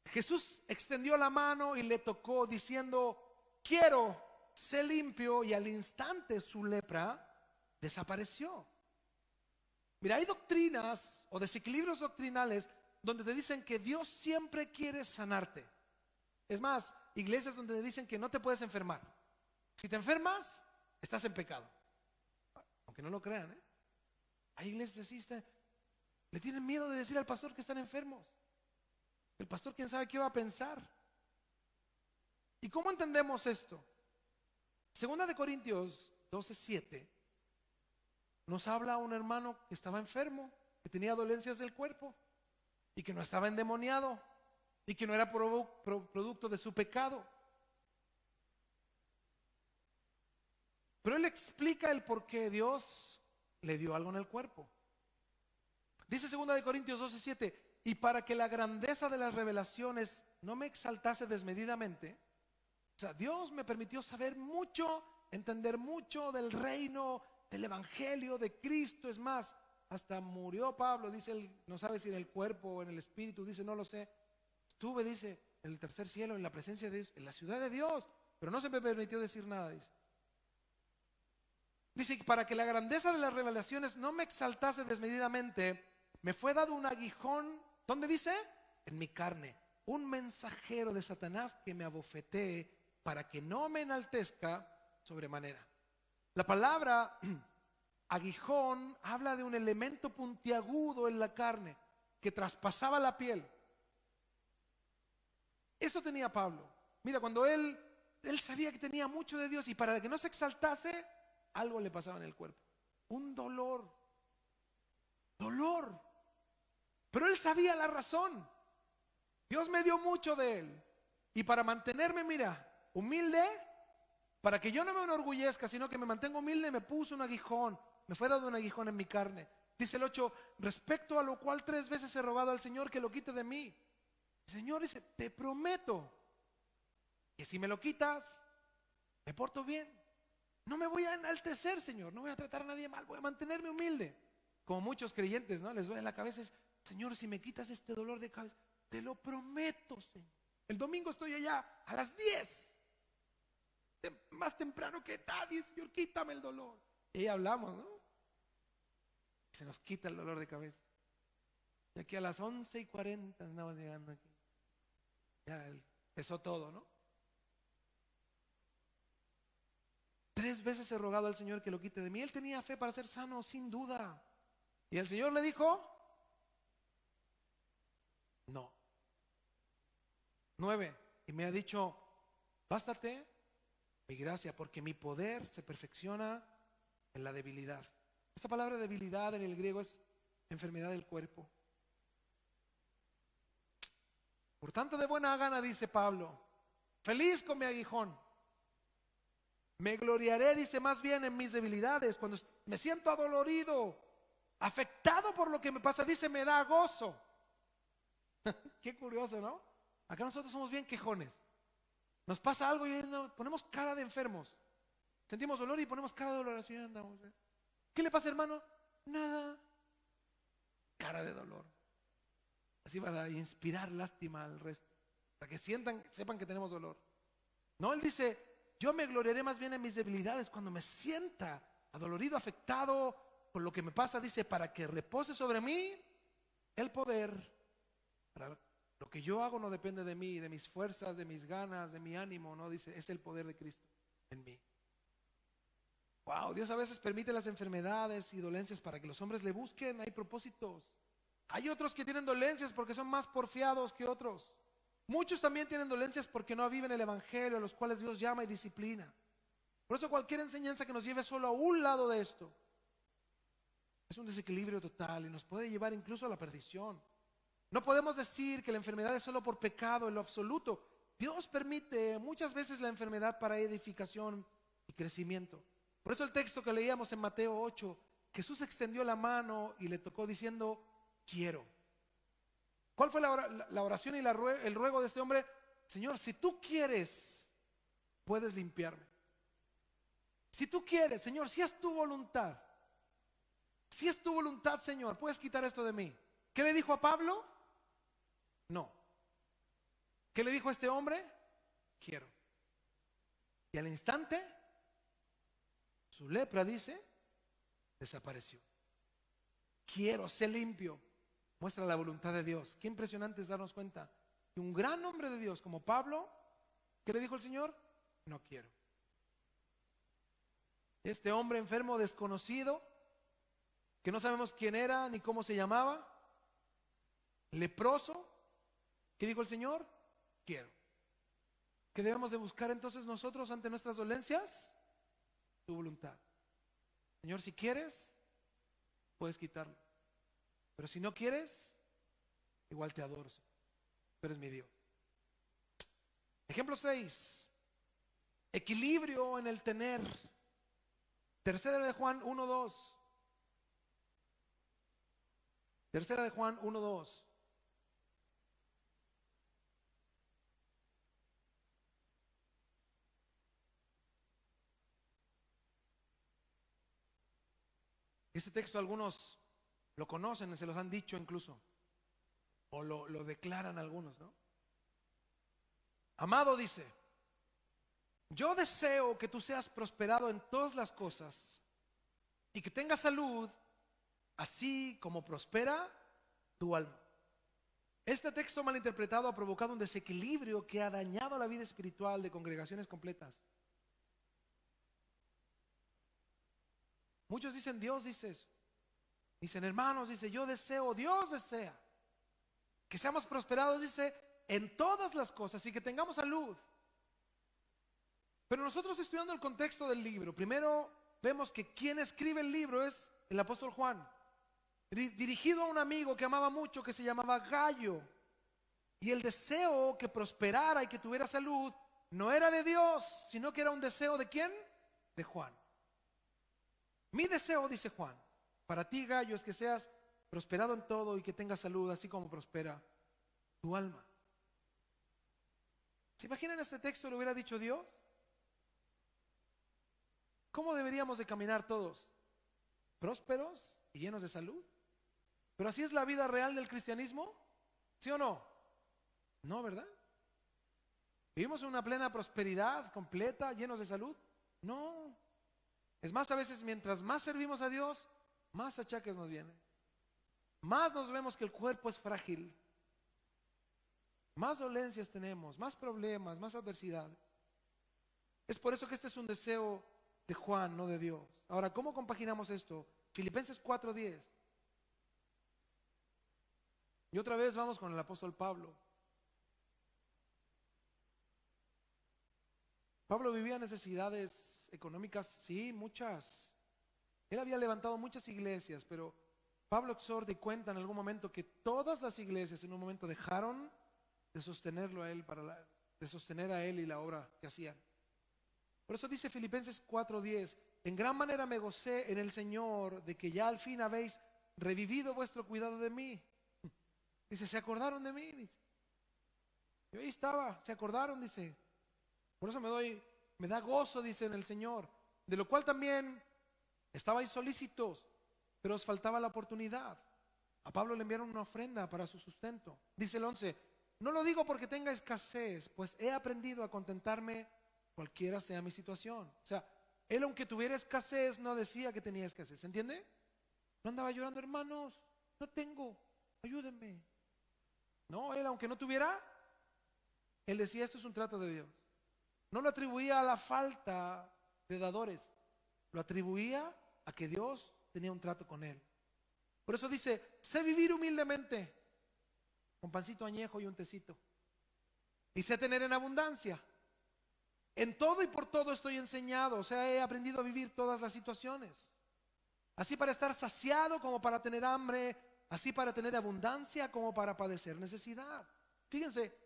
Jesús extendió la mano y le tocó diciendo: quiero, sé limpio. Y al instante su lepra desapareció. Mira, hay doctrinas o desequilibrios doctrinales donde te dicen que Dios siempre quiere sanarte. Es más, iglesias donde te dicen que no te puedes enfermar. Si te enfermas, estás en pecado. Aunque no lo crean, ¿eh? Hay iglesias así, le tienen miedo de decir al pastor que están enfermos. El pastor, quién sabe qué va a pensar. ¿Y cómo entendemos esto? Segunda de Corintios 12:7 nos habla un hermano que estaba enfermo, que tenía dolencias del cuerpo y que no estaba endemoniado y que no era producto de su pecado. Pero él explica el por qué Dios le dio algo en el cuerpo. Dice 2 de Corintios 12:7: y para que la grandeza de las revelaciones no me exaltase desmedidamente. O sea, Dios me permitió saber mucho, entender mucho del reino, del evangelio de Cristo. Es más, hasta murió Pablo, dice él, no sabe si en el cuerpo o en el espíritu, dice, no lo sé. Estuve, dice, en el tercer cielo, en la presencia de Dios, en la ciudad de Dios, pero no se me permitió decir nada, dice. Dice, para que la grandeza de las revelaciones no me exaltase desmedidamente, me fue dado un aguijón. ¿Dónde dice? En mi carne. Un mensajero de Satanás que me abofetee para que no me enaltezca sobremanera. La palabra aguijón habla de un elemento puntiagudo en la carne que traspasaba la piel. Eso tenía Pablo. Mira, cuando él sabía que tenía mucho de Dios, y para que no se exaltase, algo le pasaba en el cuerpo. Un dolor. Pero él sabía la razón. Dios me dio mucho de él. Y para mantenerme, mira, humilde, para que yo no me enorgullezca, sino que me mantenga humilde, me puso un aguijón. Me fue dado un aguijón en mi carne. Dice el 8: respecto a lo cual 3 veces he rogado al Señor que lo quite de mí. El Señor dice, te prometo que si me lo quitas, me porto bien. No me voy a enaltecer, Señor. No voy a tratar a nadie mal. Voy a mantenerme humilde. Como muchos creyentes, ¿no? Les duele la cabeza. Señor, si me quitas este dolor de cabeza, te lo prometo, Señor. El domingo estoy allá a las 10. Más temprano que nadie, Señor, quítame el dolor. Y ahí hablamos, ¿no? Se nos quita el dolor de cabeza. Y aquí a las 11:40 andamos llegando aquí. Ya empezó todo, ¿no? 3 veces he rogado al Señor que lo quite de mí. Él tenía fe para ser sano, sin duda. Y el Señor le dijo, no. 9. Y me ha dicho, bástate mi gracia, porque mi poder se perfecciona en la debilidad. Esta palabra debilidad en el griego es enfermedad del cuerpo. Por tanto, de buena gana, dice Pablo, feliz con mi aguijón. Me gloriaré, dice, más bien en mis debilidades. Cuando me siento adolorido, afectado por lo que me pasa, dice, me da gozo. Qué curioso, ¿no? Acá nosotros somos bien quejones. Nos pasa algo y ponemos cara de enfermos. Sentimos dolor y ponemos cara de dolor. Así andamos. ¿Qué le pasa, hermano? Nada. Cara de dolor. Así para inspirar lástima al resto, para que sepan que tenemos dolor. No, él dice, yo me gloriaré más bien en mis debilidades. Cuando me sienta adolorido, afectado por lo que me pasa, dice, para que repose sobre mí el poder. Para lo que yo hago no depende de mí, de mis fuerzas, de mis ganas, de mi ánimo, no, dice, es el poder de Cristo en mí. Wow, Dios a veces permite las enfermedades y dolencias para que los hombres le busquen. Hay propósitos. Hay otros que tienen dolencias porque son más porfiados que otros. Muchos también tienen dolencias porque no viven el evangelio, a los cuales Dios llama y disciplina. Por eso cualquier enseñanza que nos lleve solo a un lado de esto es un desequilibrio total y nos puede llevar incluso a la perdición. No podemos decir que la enfermedad es solo por pecado en lo absoluto. Dios permite muchas veces la enfermedad para edificación y crecimiento. Por eso el texto que leíamos en Mateo 8, Jesús extendió la mano y le tocó diciendo, quiero. ¿Cuál fue la oración y el ruego de este hombre? Señor, si tú quieres, puedes limpiarme. Si tú quieres, Señor, si es tu voluntad. Si es tu voluntad, Señor, puedes quitar esto de mí. ¿Qué le dijo a Pablo? No. ¿Qué le dijo a este hombre? Quiero. Y al instante, su lepra, dice, desapareció. Quiero, sé limpio. Muestra la voluntad de Dios. Qué impresionante es darnos cuenta que un gran hombre de Dios como Pablo, ¿qué le dijo el Señor? No quiero. Este hombre enfermo desconocido, que no sabemos quién era ni cómo se llamaba, leproso, ¿qué dijo el Señor? Quiero. ¿Qué debemos de buscar entonces nosotros ante nuestras dolencias? Tu voluntad. Señor, si quieres, puedes quitarlo. Pero si no quieres, igual te adoro. Tú eres mi Dios. Ejemplo 6. Equilibrio en el tener. Tercera de Juan 1:2. Tercera de Juan 1:2. Este texto algunos lo conocen, se los han dicho incluso, o lo declaran algunos, ¿no? Amado, dice, yo deseo que tú seas prosperado en todas las cosas y que tengas salud, así como prospera tu alma. Este texto malinterpretado ha provocado un desequilibrio que ha dañado la vida espiritual de congregaciones completas. Muchos dicen, Dios dice eso. Dicen, hermanos, dice, yo deseo, Dios desea que seamos prosperados, dice, en todas las cosas y que tengamos salud. Pero nosotros, estudiando el contexto del libro, primero vemos que quien escribe el libro es el apóstol Juan, dirigido a un amigo que amaba mucho, que se llamaba Gallo. Y el deseo que prosperara y que tuviera salud no era de Dios, sino que era un deseo ¿de quién? De Juan. Mi deseo, dice Juan, para ti, Gallo, es que seas prosperado en todo y que tengas salud, así como prospera tu alma. ¿Se imaginan este texto lo hubiera dicho Dios? ¿Cómo deberíamos de caminar todos? ¿Prósperos y llenos de salud? ¿Pero así es la vida real del cristianismo? ¿Sí o no? No, ¿verdad? ¿Vivimos en una plena prosperidad completa, llenos de salud? No. Es más, a veces mientras más servimos a Dios, más achaques nos vienen. Más nos vemos que el cuerpo es frágil. Más dolencias tenemos, más problemas, más adversidad. Es por eso que este es un deseo de Juan, no de Dios. Ahora, ¿cómo compaginamos esto? Filipenses 4:10. Y otra vez vamos con el apóstol Pablo. Pablo vivía necesidades económicas, sí, muchas. Él había levantado muchas iglesias, pero Pablo exhorta y cuenta en algún momento que todas las iglesias en un momento dejaron de sostenerlo a él, de sostener a él y la obra que hacían. Por eso dice Filipenses 4:10, en gran manera me gocé en el Señor de que ya al fin habéis revivido vuestro cuidado de mí. Dice, se acordaron de mí, dice. Yo ahí estaba, se acordaron, dice. Por eso me da gozo, dice, en el Señor, de lo cual también estabais solícitos, pero os faltaba la oportunidad. A Pablo le enviaron una ofrenda para su sustento. Dice el 11, no lo digo porque tenga escasez, pues he aprendido a contentarme cualquiera sea mi situación. O sea, él aunque tuviera escasez, no decía que tenía escasez, ¿se entiende? No andaba llorando, hermanos, no tengo, ayúdenme. No, él aunque no tuviera, él decía, esto es un trato de Dios. No lo atribuía a la falta de dadores, lo atribuía a que Dios tenía un trato con él. Por eso dice, sé vivir humildemente, con pancito añejo y un tecito. Y sé tener en abundancia. En todo y por todo estoy enseñado, o sea, he aprendido a vivir todas las situaciones. Así para estar saciado como para tener hambre, así para tener abundancia como para padecer necesidad. Fíjense,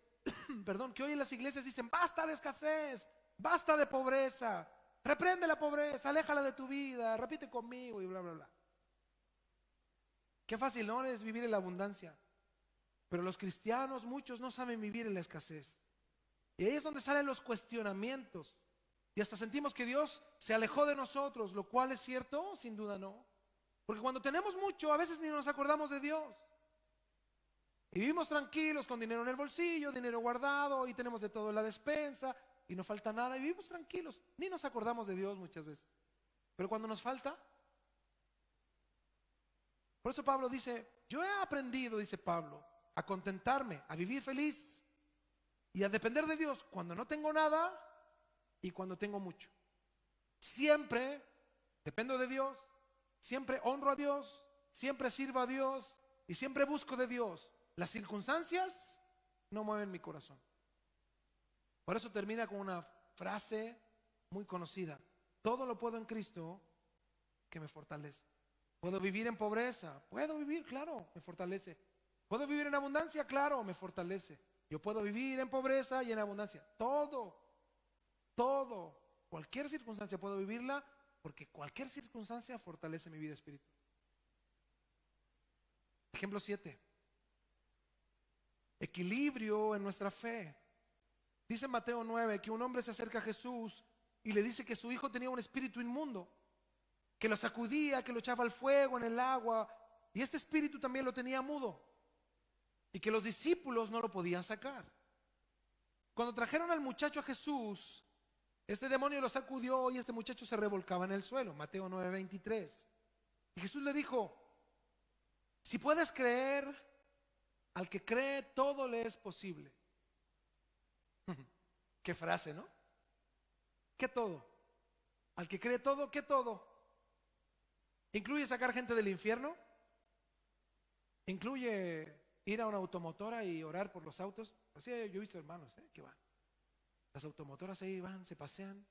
perdón, que hoy en las iglesias dicen, basta de escasez, basta de pobreza, reprende la pobreza, aléjala de tu vida, repite conmigo y bla, bla, bla. Qué fácil, ¿no? Es vivir en la abundancia. Pero los cristianos, muchos no saben vivir en la escasez. Y ahí es donde salen los cuestionamientos. Y hasta sentimos que Dios se alejó de nosotros, lo cual es cierto, sin duda no. Porque cuando tenemos mucho, a veces ni nos acordamos de Dios. Y vivimos tranquilos con dinero en el bolsillo, dinero guardado, y tenemos de todo en la despensa, y no falta nada, y vivimos tranquilos. Ni nos acordamos de Dios muchas veces. Pero cuando nos falta, por eso Pablo dice, yo he aprendido, dice Pablo, a contentarme, a vivir feliz y a depender de Dios cuando no tengo nada y cuando tengo mucho. Siempre Dependo de Dios, siempre honro a Dios, siempre sirvo a Dios y siempre busco de Dios. Las circunstancias no mueven mi corazón. Por eso termina con una frase muy conocida: todo lo puedo en Cristo que me fortalece. ¿Puedo vivir en pobreza? Puedo vivir, claro, me fortalece. ¿Puedo vivir en abundancia? Claro, me fortalece. Yo puedo vivir en pobreza y en abundancia. Cualquier circunstancia puedo vivirla, porque cualquier circunstancia fortalece mi vida espiritual. Ejemplo 7. Equilibrio en nuestra fe. Dice en Mateo 9 que un hombre se acerca a Jesús y le dice que su hijo tenía un espíritu inmundo, que lo sacudía, que lo echaba al fuego, en el agua, y este espíritu también lo tenía mudo, y que los discípulos no lo podían sacar. Cuando trajeron al muchacho a Jesús, este demonio lo sacudió y este muchacho se revolcaba en el suelo. Mateo 9:23. Y Jesús le dijo: si puedes creer, al que cree todo le es posible. Qué frase, ¿no? ¿Qué todo? Al que cree todo, ¿qué todo? ¿Incluye sacar gente del infierno? ¿Incluye ir a una automotora y orar por los autos? Así yo he visto hermanos que van. Las automotoras ahí van, se pasean,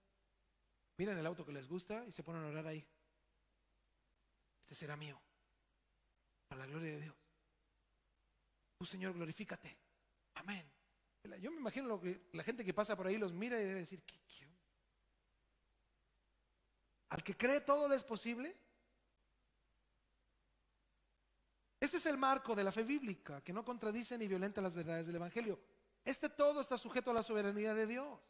miran el auto que les gusta y se ponen a orar ahí. Este será mío, para la gloria de Dios. Tú, Señor, glorifícate. Amén. Yo me imagino la gente que pasa por ahí los mira y debe decir: ¿Qué? Al que cree todo le es posible. Este es el marco de la fe bíblica, que no contradice ni violenta las verdades del Evangelio. Este todo está sujeto a la soberanía de Dios.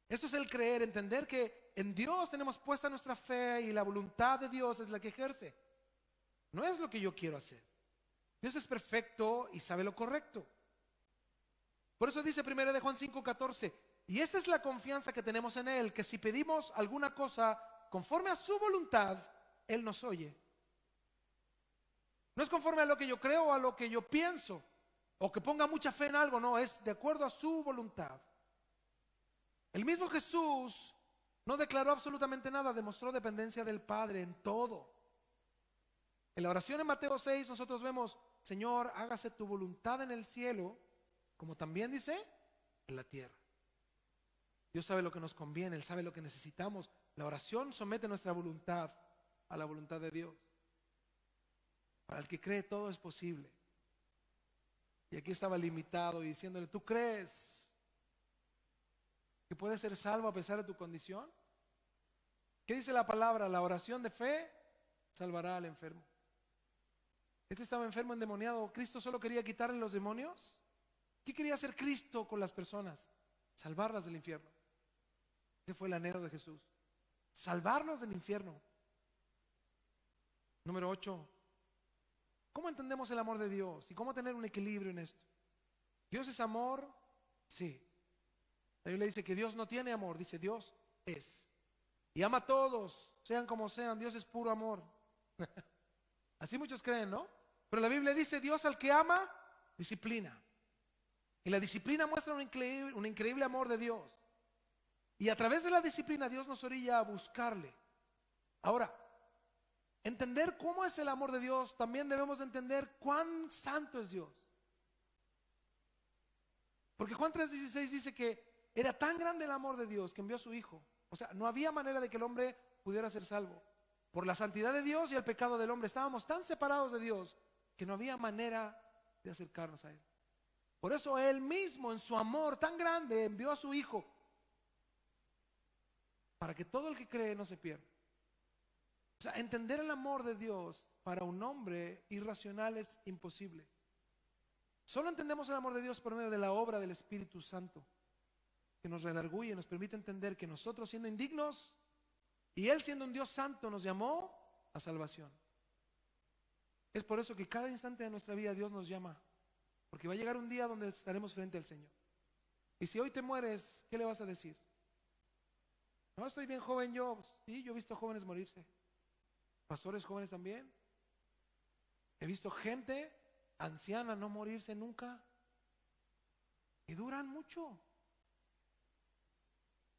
Esto es el creer, entender que en Dios tenemos puesta nuestra fe y la voluntad de Dios es la que ejerce. No es lo que yo quiero hacer. Dios es perfecto y sabe lo correcto. Por eso dice 1 de Juan 5:14, y esta es la confianza que tenemos en Él, que si pedimos alguna cosa conforme a su voluntad, Él nos oye. No es conforme a lo que yo creo o a lo que yo pienso, o que ponga mucha fe en algo, no, es de acuerdo a su voluntad. El mismo Jesús no declaró absolutamente nada, demostró dependencia del Padre en todo. En la oración en Mateo 6 nosotros vemos: Señor, hágase tu voluntad en el cielo, como también dice en la tierra. Dios sabe lo que nos conviene, Él sabe lo que necesitamos. La oración somete nuestra voluntad a la voluntad de Dios. Para el que cree todo es posible. Y aquí estaba limitado y diciéndole: ¿tú crees que puedes ser salvo a pesar de tu condición? ¿Qué dice la palabra? La oración de fe salvará al enfermo. Este estaba enfermo, endemoniado. ¿Cristo solo quería quitarle los demonios? ¿Qué quería hacer Cristo con las personas? Salvarlas del infierno. Ese fue el anhelo de Jesús, salvarnos del infierno. Número 8. ¿Cómo entendemos el amor de Dios y cómo tener un equilibrio en esto? ¿Dios es amor? Sí. La Biblia dice que Dios no tiene amor, dice Dios es. Y ama a todos, sean como sean. Dios es puro amor. Así muchos creen, ¿no? Pero la Biblia dice: Dios al que ama, disciplina. Y la disciplina muestra un increíble amor de Dios. Y a través de la disciplina Dios nos orilla a buscarle. Ahora, entender cómo es el amor de Dios, también debemos entender cuán santo es Dios. Porque Juan 3:16 dice que era tan grande el amor de Dios que envió a su Hijo. O sea, no había manera de que el hombre pudiera ser salvo. Por la santidad de Dios y el pecado del hombre estábamos tan separados de Dios que no había manera de acercarnos a Él. Por eso Él mismo, en su amor tan grande, envió a su Hijo, para que todo el que cree no se pierda. O sea, entender el amor de Dios para un hombre irracional es imposible. Solo entendemos el amor de Dios por medio de la obra del Espíritu Santo, que nos redarguye, nos permite entender que nosotros, siendo indignos, y Él siendo un Dios santo, nos llamó a salvación. Es por eso que cada instante de nuestra vida Dios nos llama, porque va a llegar un día donde estaremos frente al Señor. Y si hoy te mueres, ¿qué le vas a decir? No, estoy bien joven yo. Sí, yo he visto jóvenes morirse. Pastores jóvenes también. He visto gente anciana no morirse nunca. Y duran mucho.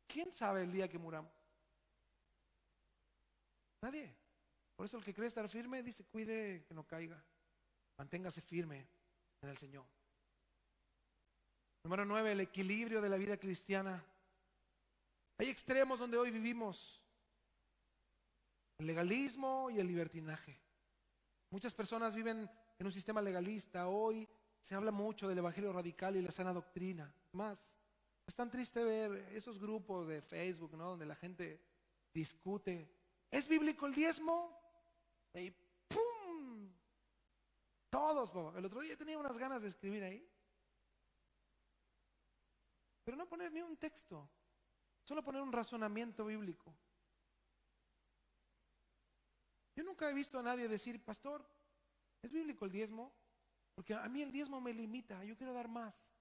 ¿Quién sabe el día que muramos? Nadie. Por eso el que cree estar firme dice, cuide que no caiga. Manténgase firme en el Señor. Número 9, el equilibrio de la vida cristiana. Hay extremos donde hoy vivimos: el legalismo y el libertinaje. Muchas personas viven en un sistema legalista. Hoy se habla mucho del evangelio radical y la sana doctrina. Más, es tan triste ver esos grupos de Facebook, ¿no?, donde la gente discute: ¿es bíblico el diezmo? Y ¡pum! Todos, papá. El otro día tenía unas ganas de escribir ahí, pero no poner ni un texto, solo poner un razonamiento bíblico. Yo nunca he visto a nadie decir: pastor, ¿es bíblico el diezmo? Porque a mí el diezmo me limita, yo quiero dar más.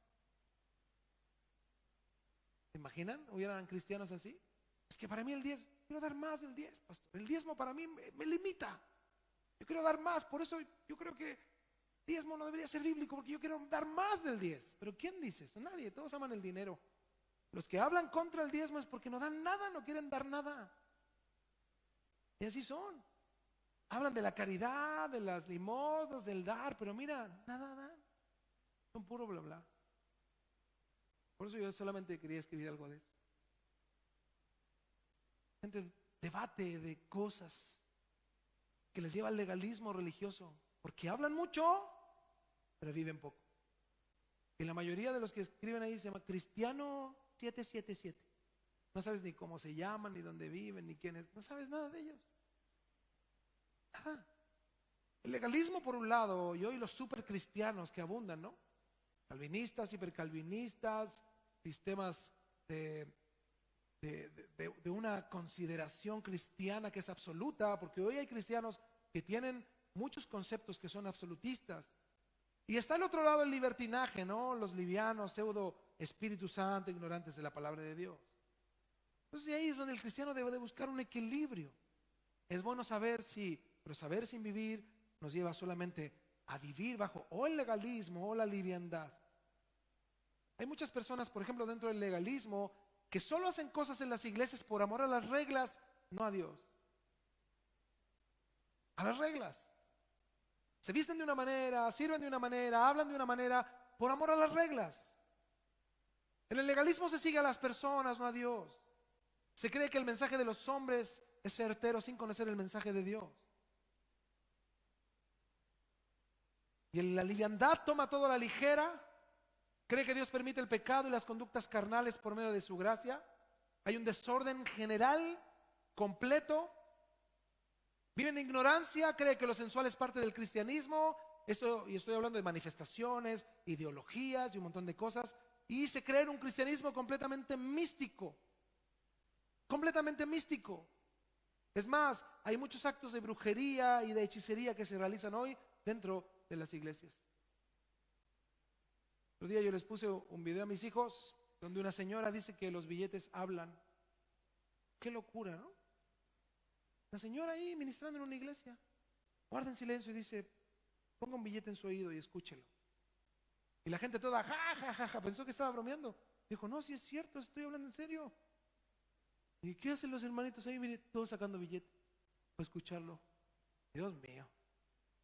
¿Se imaginan? ¿Hubieran cristianos así? Es que para mí el diezmo, quiero dar más del 10, pastor. El diezmo para mí me limita. Yo quiero dar más, por eso yo creo que diezmo no debería ser bíblico, porque yo quiero dar más del 10. Pero ¿quién dice eso? Nadie, todos aman el dinero. Los que hablan contra el diezmo es porque no dan nada, no quieren dar nada. Y así son. Hablan de la caridad, de las limosnas, del dar, pero mira, nada dan. Son puro bla bla. Por eso yo solamente quería escribir algo de eso. Gente debate de cosas que les lleva al legalismo religioso, porque hablan mucho, pero viven poco. Y la mayoría de los que escriben ahí se llama Cristiano 777. No sabes ni cómo se llaman, ni dónde viven, ni quiénes. No sabes nada de ellos. Nada. El legalismo por un lado, y hoy los supercristianos que abundan, ¿no? Calvinistas, hipercalvinistas, sistemas de una consideración cristiana que es absoluta, porque hoy hay cristianos que tienen muchos conceptos que son absolutistas. Y está al otro lado el libertinaje, ¿no? Los livianos, pseudo Espíritu Santo, ignorantes de la palabra de Dios. Entonces ahí es donde el cristiano debe de buscar un equilibrio. Es bueno saber si, pero saber sin vivir nos lleva solamente a vivir bajo o el legalismo o la liviandad. Hay muchas personas, por ejemplo, dentro del legalismo, que solo hacen cosas en las iglesias por amor a las reglas, no a Dios. A las reglas. Se visten de una manera, sirven de una manera, hablan de una manera, por amor a las reglas. En el legalismo se sigue a las personas, no a Dios. Se cree que el mensaje de los hombres es certero sin conocer el mensaje de Dios. Y en la liviandad toma todo a la ligera. Cree que Dios permite el pecado y las conductas carnales por medio de su gracia. Hay un desorden general, completo. Vive en ignorancia, cree que lo sensual es parte del cristianismo. Y estoy hablando de manifestaciones, ideologías y un montón de cosas. Y se cree en un cristianismo completamente místico. Completamente místico. Es más, hay muchos actos de brujería y de hechicería que se realizan hoy dentro de las iglesias. El otro día yo les puse un video a mis hijos donde una señora dice que los billetes hablan. Qué locura, ¿no? La señora ahí ministrando en una iglesia, guarda en silencio y dice: ponga un billete en su oído y escúchelo. Y la gente toda, ja, ja, ja, ja, pensó que estaba bromeando. Dijo: no, si es cierto, estoy hablando en serio. ¿Y qué hacen los hermanitos ahí? Miren, todos sacando billete para escucharlo. Dios mío.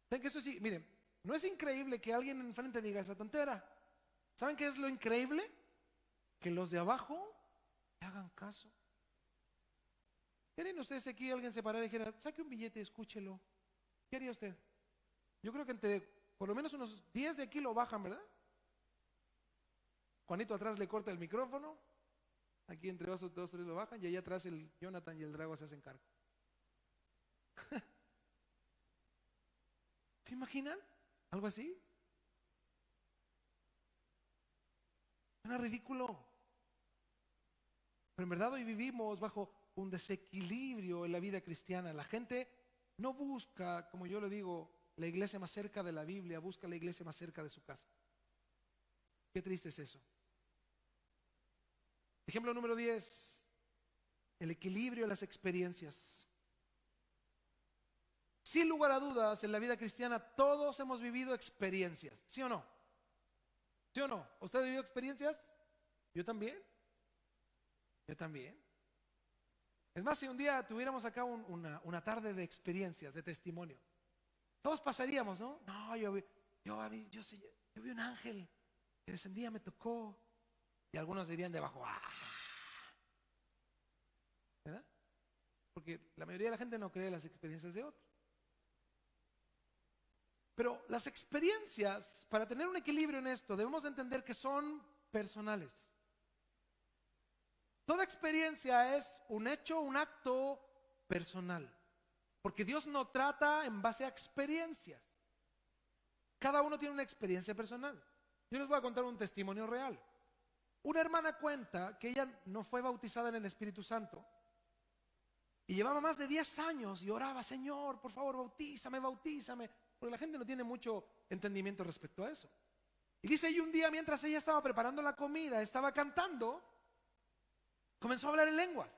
¿Saben que eso sí? Miren, no es increíble que alguien enfrente diga esa tontera. ¿Saben qué es lo increíble? Que los de abajo le hagan caso. ¿Qué harían ustedes si aquí alguien se parara y dijera: saque un billete y escúchelo? ¿Qué haría usted? Yo creo que entre por lo menos unos 10 de aquí lo bajan, ¿verdad? Juanito atrás le corta el micrófono. Aquí entre dos o tres lo bajan. Y allá atrás el Jonathan y el Drago se hacen cargo. ¿Se imaginan? ¿Algo así? Suena ridículo. Pero en verdad hoy vivimos bajo un desequilibrio en la vida cristiana. La gente no busca, como yo le digo, la iglesia más cerca de la Biblia, busca la iglesia más cerca de su casa. Qué triste es eso. Ejemplo número 10, el equilibrio de las experiencias. Sin lugar a dudas, en la vida cristiana todos hemos vivido experiencias, ¿sí o no? ¿Sí o no? ¿Usted ha vivido experiencias? Yo también. Yo también. Es más, si un día tuviéramos acá una tarde de experiencias, de testimonios, todos pasaríamos, ¿no? No, yo vi un ángel que descendía, me tocó. Y algunos dirían debajo, ¡ah! ¿Verdad? Porque la mayoría de la gente no cree las experiencias de otros. Pero las experiencias, para tener un equilibrio en esto, debemos entender que son personales. Toda experiencia es un hecho, un acto personal. Porque Dios no trata en base a experiencias. Cada uno tiene una experiencia personal. Yo les voy a contar un testimonio real. Una hermana cuenta que ella no fue bautizada en el Espíritu Santo y llevaba más de 10 años y oraba, Señor, por favor, bautízame, bautízame. Porque la gente no tiene mucho entendimiento respecto a eso. Y dice, y un día mientras ella estaba preparando la comida, estaba cantando, comenzó a hablar en lenguas.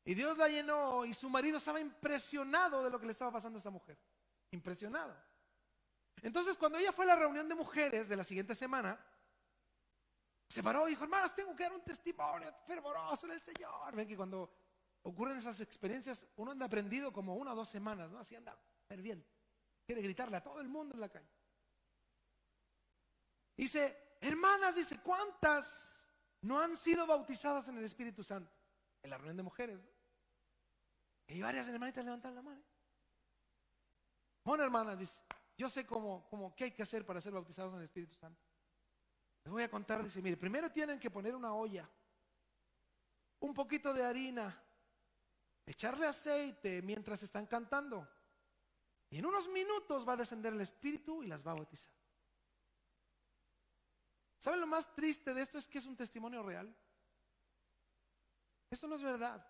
Y Dios la llenó y su marido estaba impresionado de lo que le estaba pasando a esa mujer. Impresionado. Entonces cuando ella fue a la reunión de mujeres de la siguiente semana, se paró y dijo, hermanos, tengo que dar un testimonio fervoroso del Señor. Ven que cuando ocurren esas experiencias, uno anda aprendido como 1 o 2 semanas, ¿no? Así anda ferviente. Quiere gritarle a todo el mundo en la calle. Dice, hermanas, dice, ¿cuántas no han sido bautizadas en el Espíritu Santo? En la reunión de mujeres, ¿no? Y varias hermanitas levantaron la mano. Bueno, hermanas, dice, yo sé qué hay que hacer para ser bautizados en el Espíritu Santo. Les voy a contar, dice, mire, primero tienen que poner una olla, un poquito de harina, echarle aceite mientras están cantando. Y en unos minutos va a descender el Espíritu y las va a bautizar. ¿Saben lo más triste de esto? Es que es un testimonio real. Esto no es verdad.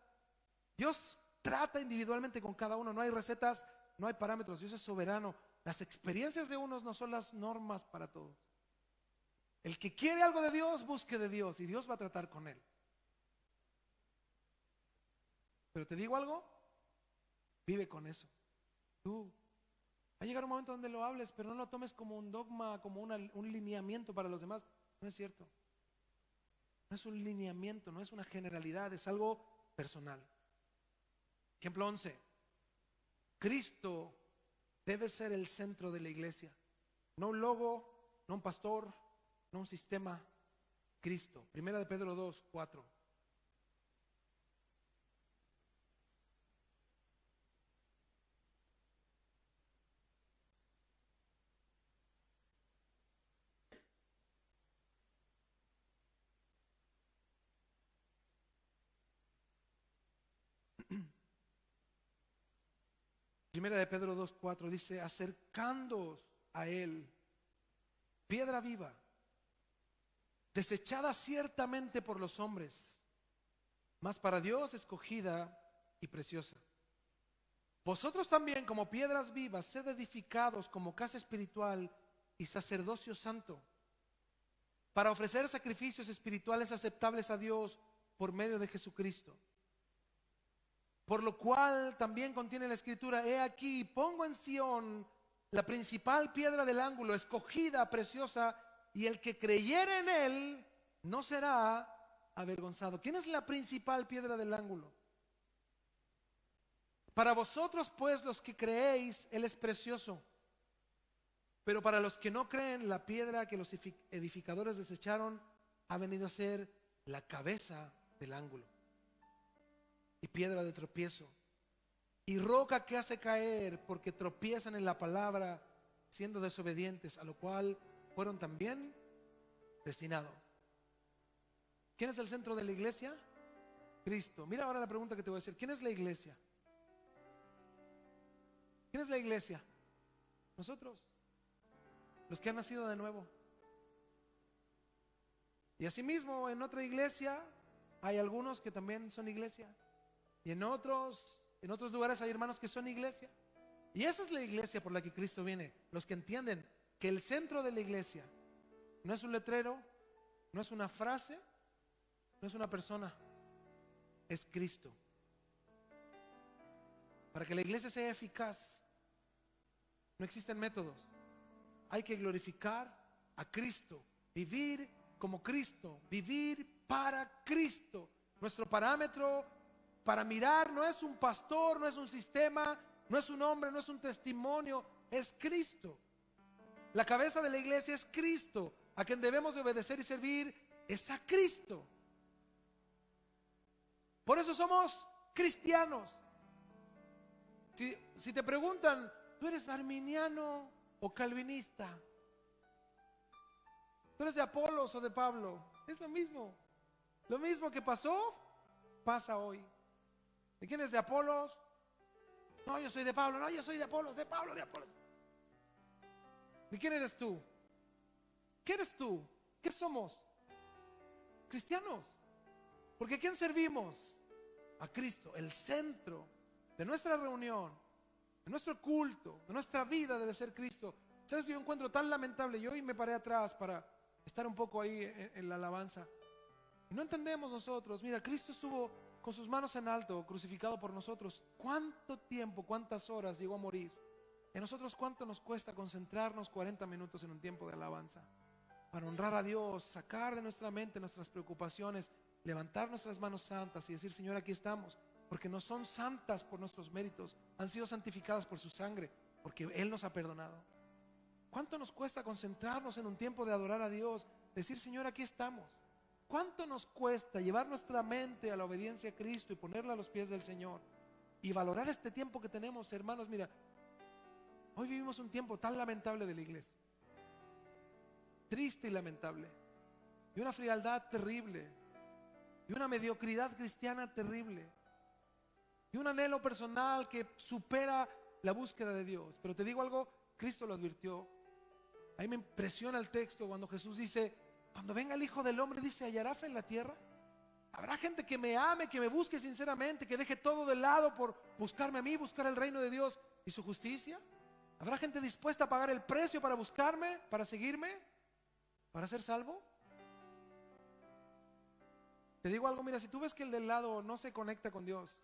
Dios trata individualmente con cada uno. No hay recetas, no hay parámetros. Dios es soberano. Las experiencias de unos no son las normas para todos. El que quiere algo de Dios, busque de Dios y Dios va a tratar con él. Pero te digo algo, vive con eso. Tú, va a llegar un momento donde lo hables, pero no lo tomes como un dogma, como un lineamiento para los demás. No es cierto. No es un lineamiento, no es una generalidad, es algo personal. Ejemplo 11. Cristo debe ser el centro de la iglesia. No un logo, no un pastor, no un sistema. Cristo. Primera de Pedro 2, 4. Primera de Pedro 2, 4 dice, acercándoos a él, piedra viva, desechada ciertamente por los hombres, mas para Dios escogida y preciosa. Vosotros también, como piedras vivas, sed edificados como casa espiritual y sacerdocio santo, para ofrecer sacrificios espirituales aceptables a Dios por medio de Jesucristo. Por lo cual también contiene la escritura, he aquí, pongo en Sión la principal piedra del ángulo, escogida, preciosa, y el que creyere en él no será avergonzado. ¿Quién es la principal piedra del ángulo? Para vosotros, pues, los que creéis, él es precioso. Pero para los que no creen, la piedra que los edificadores desecharon ha venido a ser la cabeza del ángulo y piedra de tropiezo y roca que hace caer, porque tropiezan en la palabra siendo desobedientes, a lo cual fueron también destinados. ¿Quién es el centro de la iglesia? Cristo. Mira ahora la pregunta que te voy a hacer. ¿Quién es la iglesia? ¿Quién es la iglesia? Nosotros, los que han nacido de nuevo. Y asimismo en otra iglesia hay algunos que también son iglesia. Y en otros lugares hay hermanos que son iglesia. Y esa es la iglesia por la que Cristo viene. Los que entienden que el centro de la iglesia no es un letrero, no es una frase, no es una persona, es Cristo. Para que la iglesia sea eficaz, no existen métodos. Hay que glorificar a Cristo, vivir como Cristo, vivir para Cristo. Nuestro parámetro para mirar no es un pastor, no es un sistema, no es un hombre, no es un testimonio, es Cristo. La cabeza de la iglesia es Cristo. A quien debemos de obedecer y servir es a Cristo. Por eso somos cristianos. Si te preguntan, ¿tú eres arminiano o calvinista? ¿Tú eres de Apolos o de Pablo? Es lo mismo. Lo mismo que pasó, pasa hoy. ¿De quién es de Apolos? No, yo soy de Pablo. No, yo soy de Apolos, de Pablo, de Apolos. ¿De quién eres tú? ¿Qué eres tú? ¿Qué somos? Cristianos. Porque ¿a quién servimos? A Cristo. El centro de nuestra reunión, de nuestro culto, de nuestra vida debe ser Cristo. ¿Sabes? Yo encuentro tan lamentable. Yo hoy me paré atrás para estar un poco ahí en la alabanza. Y no entendemos nosotros. Mira, Cristo estuvo con sus manos en alto, crucificado por nosotros. ¿Cuánto tiempo, cuántas horas llegó a morir? ¿Y a nosotros cuánto nos cuesta concentrarnos 40 minutos en un tiempo de alabanza? Para honrar a Dios, sacar de nuestra mente nuestras preocupaciones, levantar nuestras manos santas y decir, Señor, aquí estamos. Porque no son santas por nuestros méritos, han sido santificadas por su sangre, porque Él nos ha perdonado. ¿Cuánto nos cuesta concentrarnos en un tiempo de adorar a Dios? Decir, Señor, aquí estamos. ¿Cuánto nos cuesta llevar nuestra mente a la obediencia a Cristo y ponerla a los pies del Señor? Y valorar este tiempo que tenemos, hermanos. Mira, hoy vivimos un tiempo tan lamentable de la iglesia. Triste y lamentable. Y una frialdad terrible. Y una mediocridad cristiana terrible. Y un anhelo personal que supera la búsqueda de Dios. Pero te digo algo, Cristo lo advirtió. A mí me impresiona el texto cuando Jesús dice, cuando venga el Hijo del Hombre, dice, ¿hallará fe en la tierra? Habrá gente que me ame, que me busque sinceramente, que deje todo de lado por buscarme a mí, buscar el reino de Dios y su justicia. ¿Habrá gente dispuesta a pagar el precio para buscarme, para seguirme, para ser salvo? Te digo algo, mira, si tú ves que el del lado no se conecta con Dios,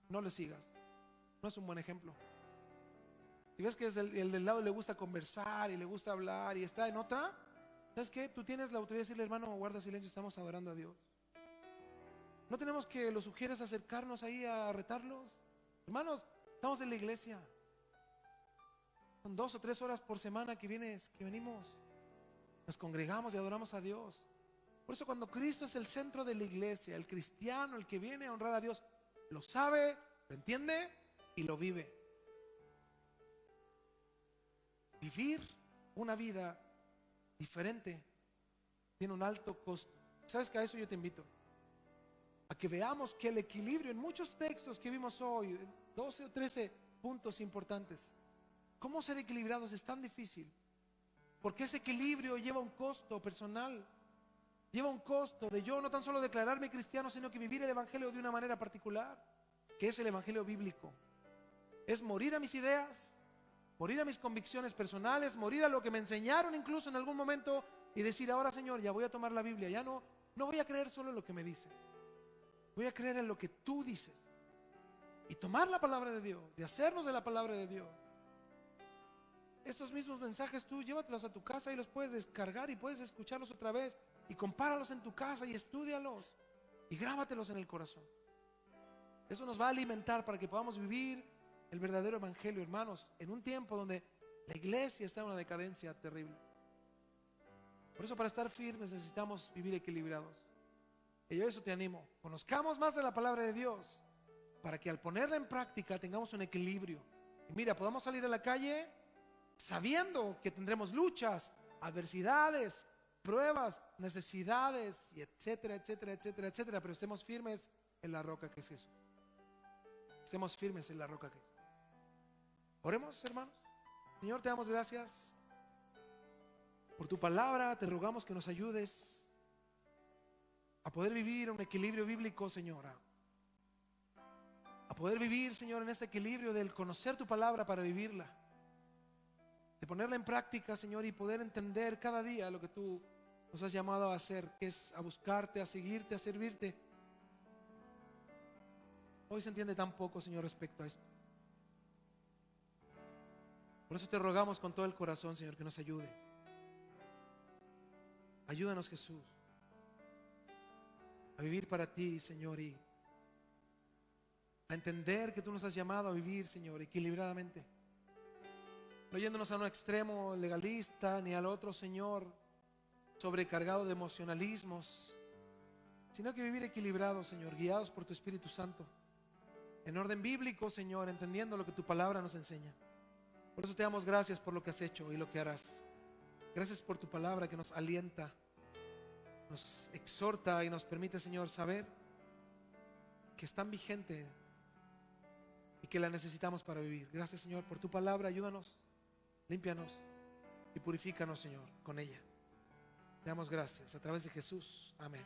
no le sigas. No es un buen ejemplo. Si ves que el del lado le gusta conversar y le gusta hablar y está en otra, ¿sabes qué? Tú tienes la autoridad de decirle, hermano, guarda silencio, estamos adorando a Dios. No tenemos que los sugieres acercarnos ahí a retarlos. Hermanos, estamos en la iglesia. Son 2 o 3 horas por semana que venimos. Nos congregamos y adoramos a Dios. Por eso cuando Cristo es el centro de la iglesia, el cristiano, el que viene a honrar a Dios, lo sabe, lo entiende y lo vive. Vivir una vida diferente tiene un alto costo. ¿Sabes que a eso yo te invito? A que veamos que el equilibrio en muchos textos que vimos hoy, 12 o 13 puntos importantes, cómo ser equilibrados es tan difícil. Porque ese equilibrio lleva un costo personal. Lleva un costo de yo no tan solo declararme cristiano, sino que vivir el evangelio de una manera particular, que es el evangelio bíblico. Es morir a mis ideas, morir a mis convicciones personales, morir a lo que me enseñaron incluso en algún momento y decir, ahora Señor, ya voy a tomar la Biblia, ya no voy a creer solo en lo que me dice, voy a creer en lo que tú dices y tomar la palabra de Dios y hacernos de la palabra de Dios. Estos mismos mensajes tú llévatelos a tu casa y los puedes descargar y puedes escucharlos otra vez y compáralos en tu casa y estúdialos y grábatelos en el corazón. Eso nos va a alimentar para que podamos vivir el verdadero evangelio, hermanos, en un tiempo donde la iglesia está en una decadencia terrible. Por eso, para estar firmes necesitamos vivir equilibrados. Y yo eso te animo, conozcamos más de la palabra de Dios para que al ponerla en práctica tengamos un equilibrio. Y mira, podamos salir a la calle sabiendo que tendremos luchas, adversidades, pruebas, necesidades, y etcétera, etcétera, etcétera, etcétera, pero estemos firmes en la roca que es Jesús. Estemos firmes en la roca que es. Oremos, hermanos. Señor, te damos gracias por tu palabra. Te rogamos que nos ayudes a poder vivir un equilibrio bíblico, Señora. A poder vivir, Señor, en este equilibrio del conocer tu palabra para vivirla, de ponerla en práctica, Señor, y poder entender cada día lo que tú nos has llamado a hacer, que es a buscarte, a seguirte, a servirte. Hoy se entiende tan poco, Señor, respecto a esto. Por eso te rogamos con todo el corazón, Señor, que nos ayudes. Ayúdanos, Jesús, a vivir para ti, Señor, y a entender que tú nos has llamado a vivir, Señor, equilibradamente. No yéndonos a un extremo legalista ni al otro, Señor, sobrecargado de emocionalismos, sino que vivir equilibrados, Señor, guiados por tu Espíritu Santo, en orden bíblico, Señor, entendiendo lo que tu palabra nos enseña. Por eso te damos gracias por lo que has hecho y lo que harás. Gracias por tu palabra que nos alienta, nos exhorta y nos permite, Señor, saber que es tan vigente y que la necesitamos para vivir. Gracias, Señor, por tu palabra. Ayúdanos, límpianos y purifícanos, Señor, con ella. Te damos gracias a través de Jesús. Amén.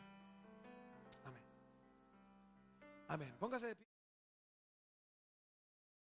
Amén. Amén. Póngase de pie.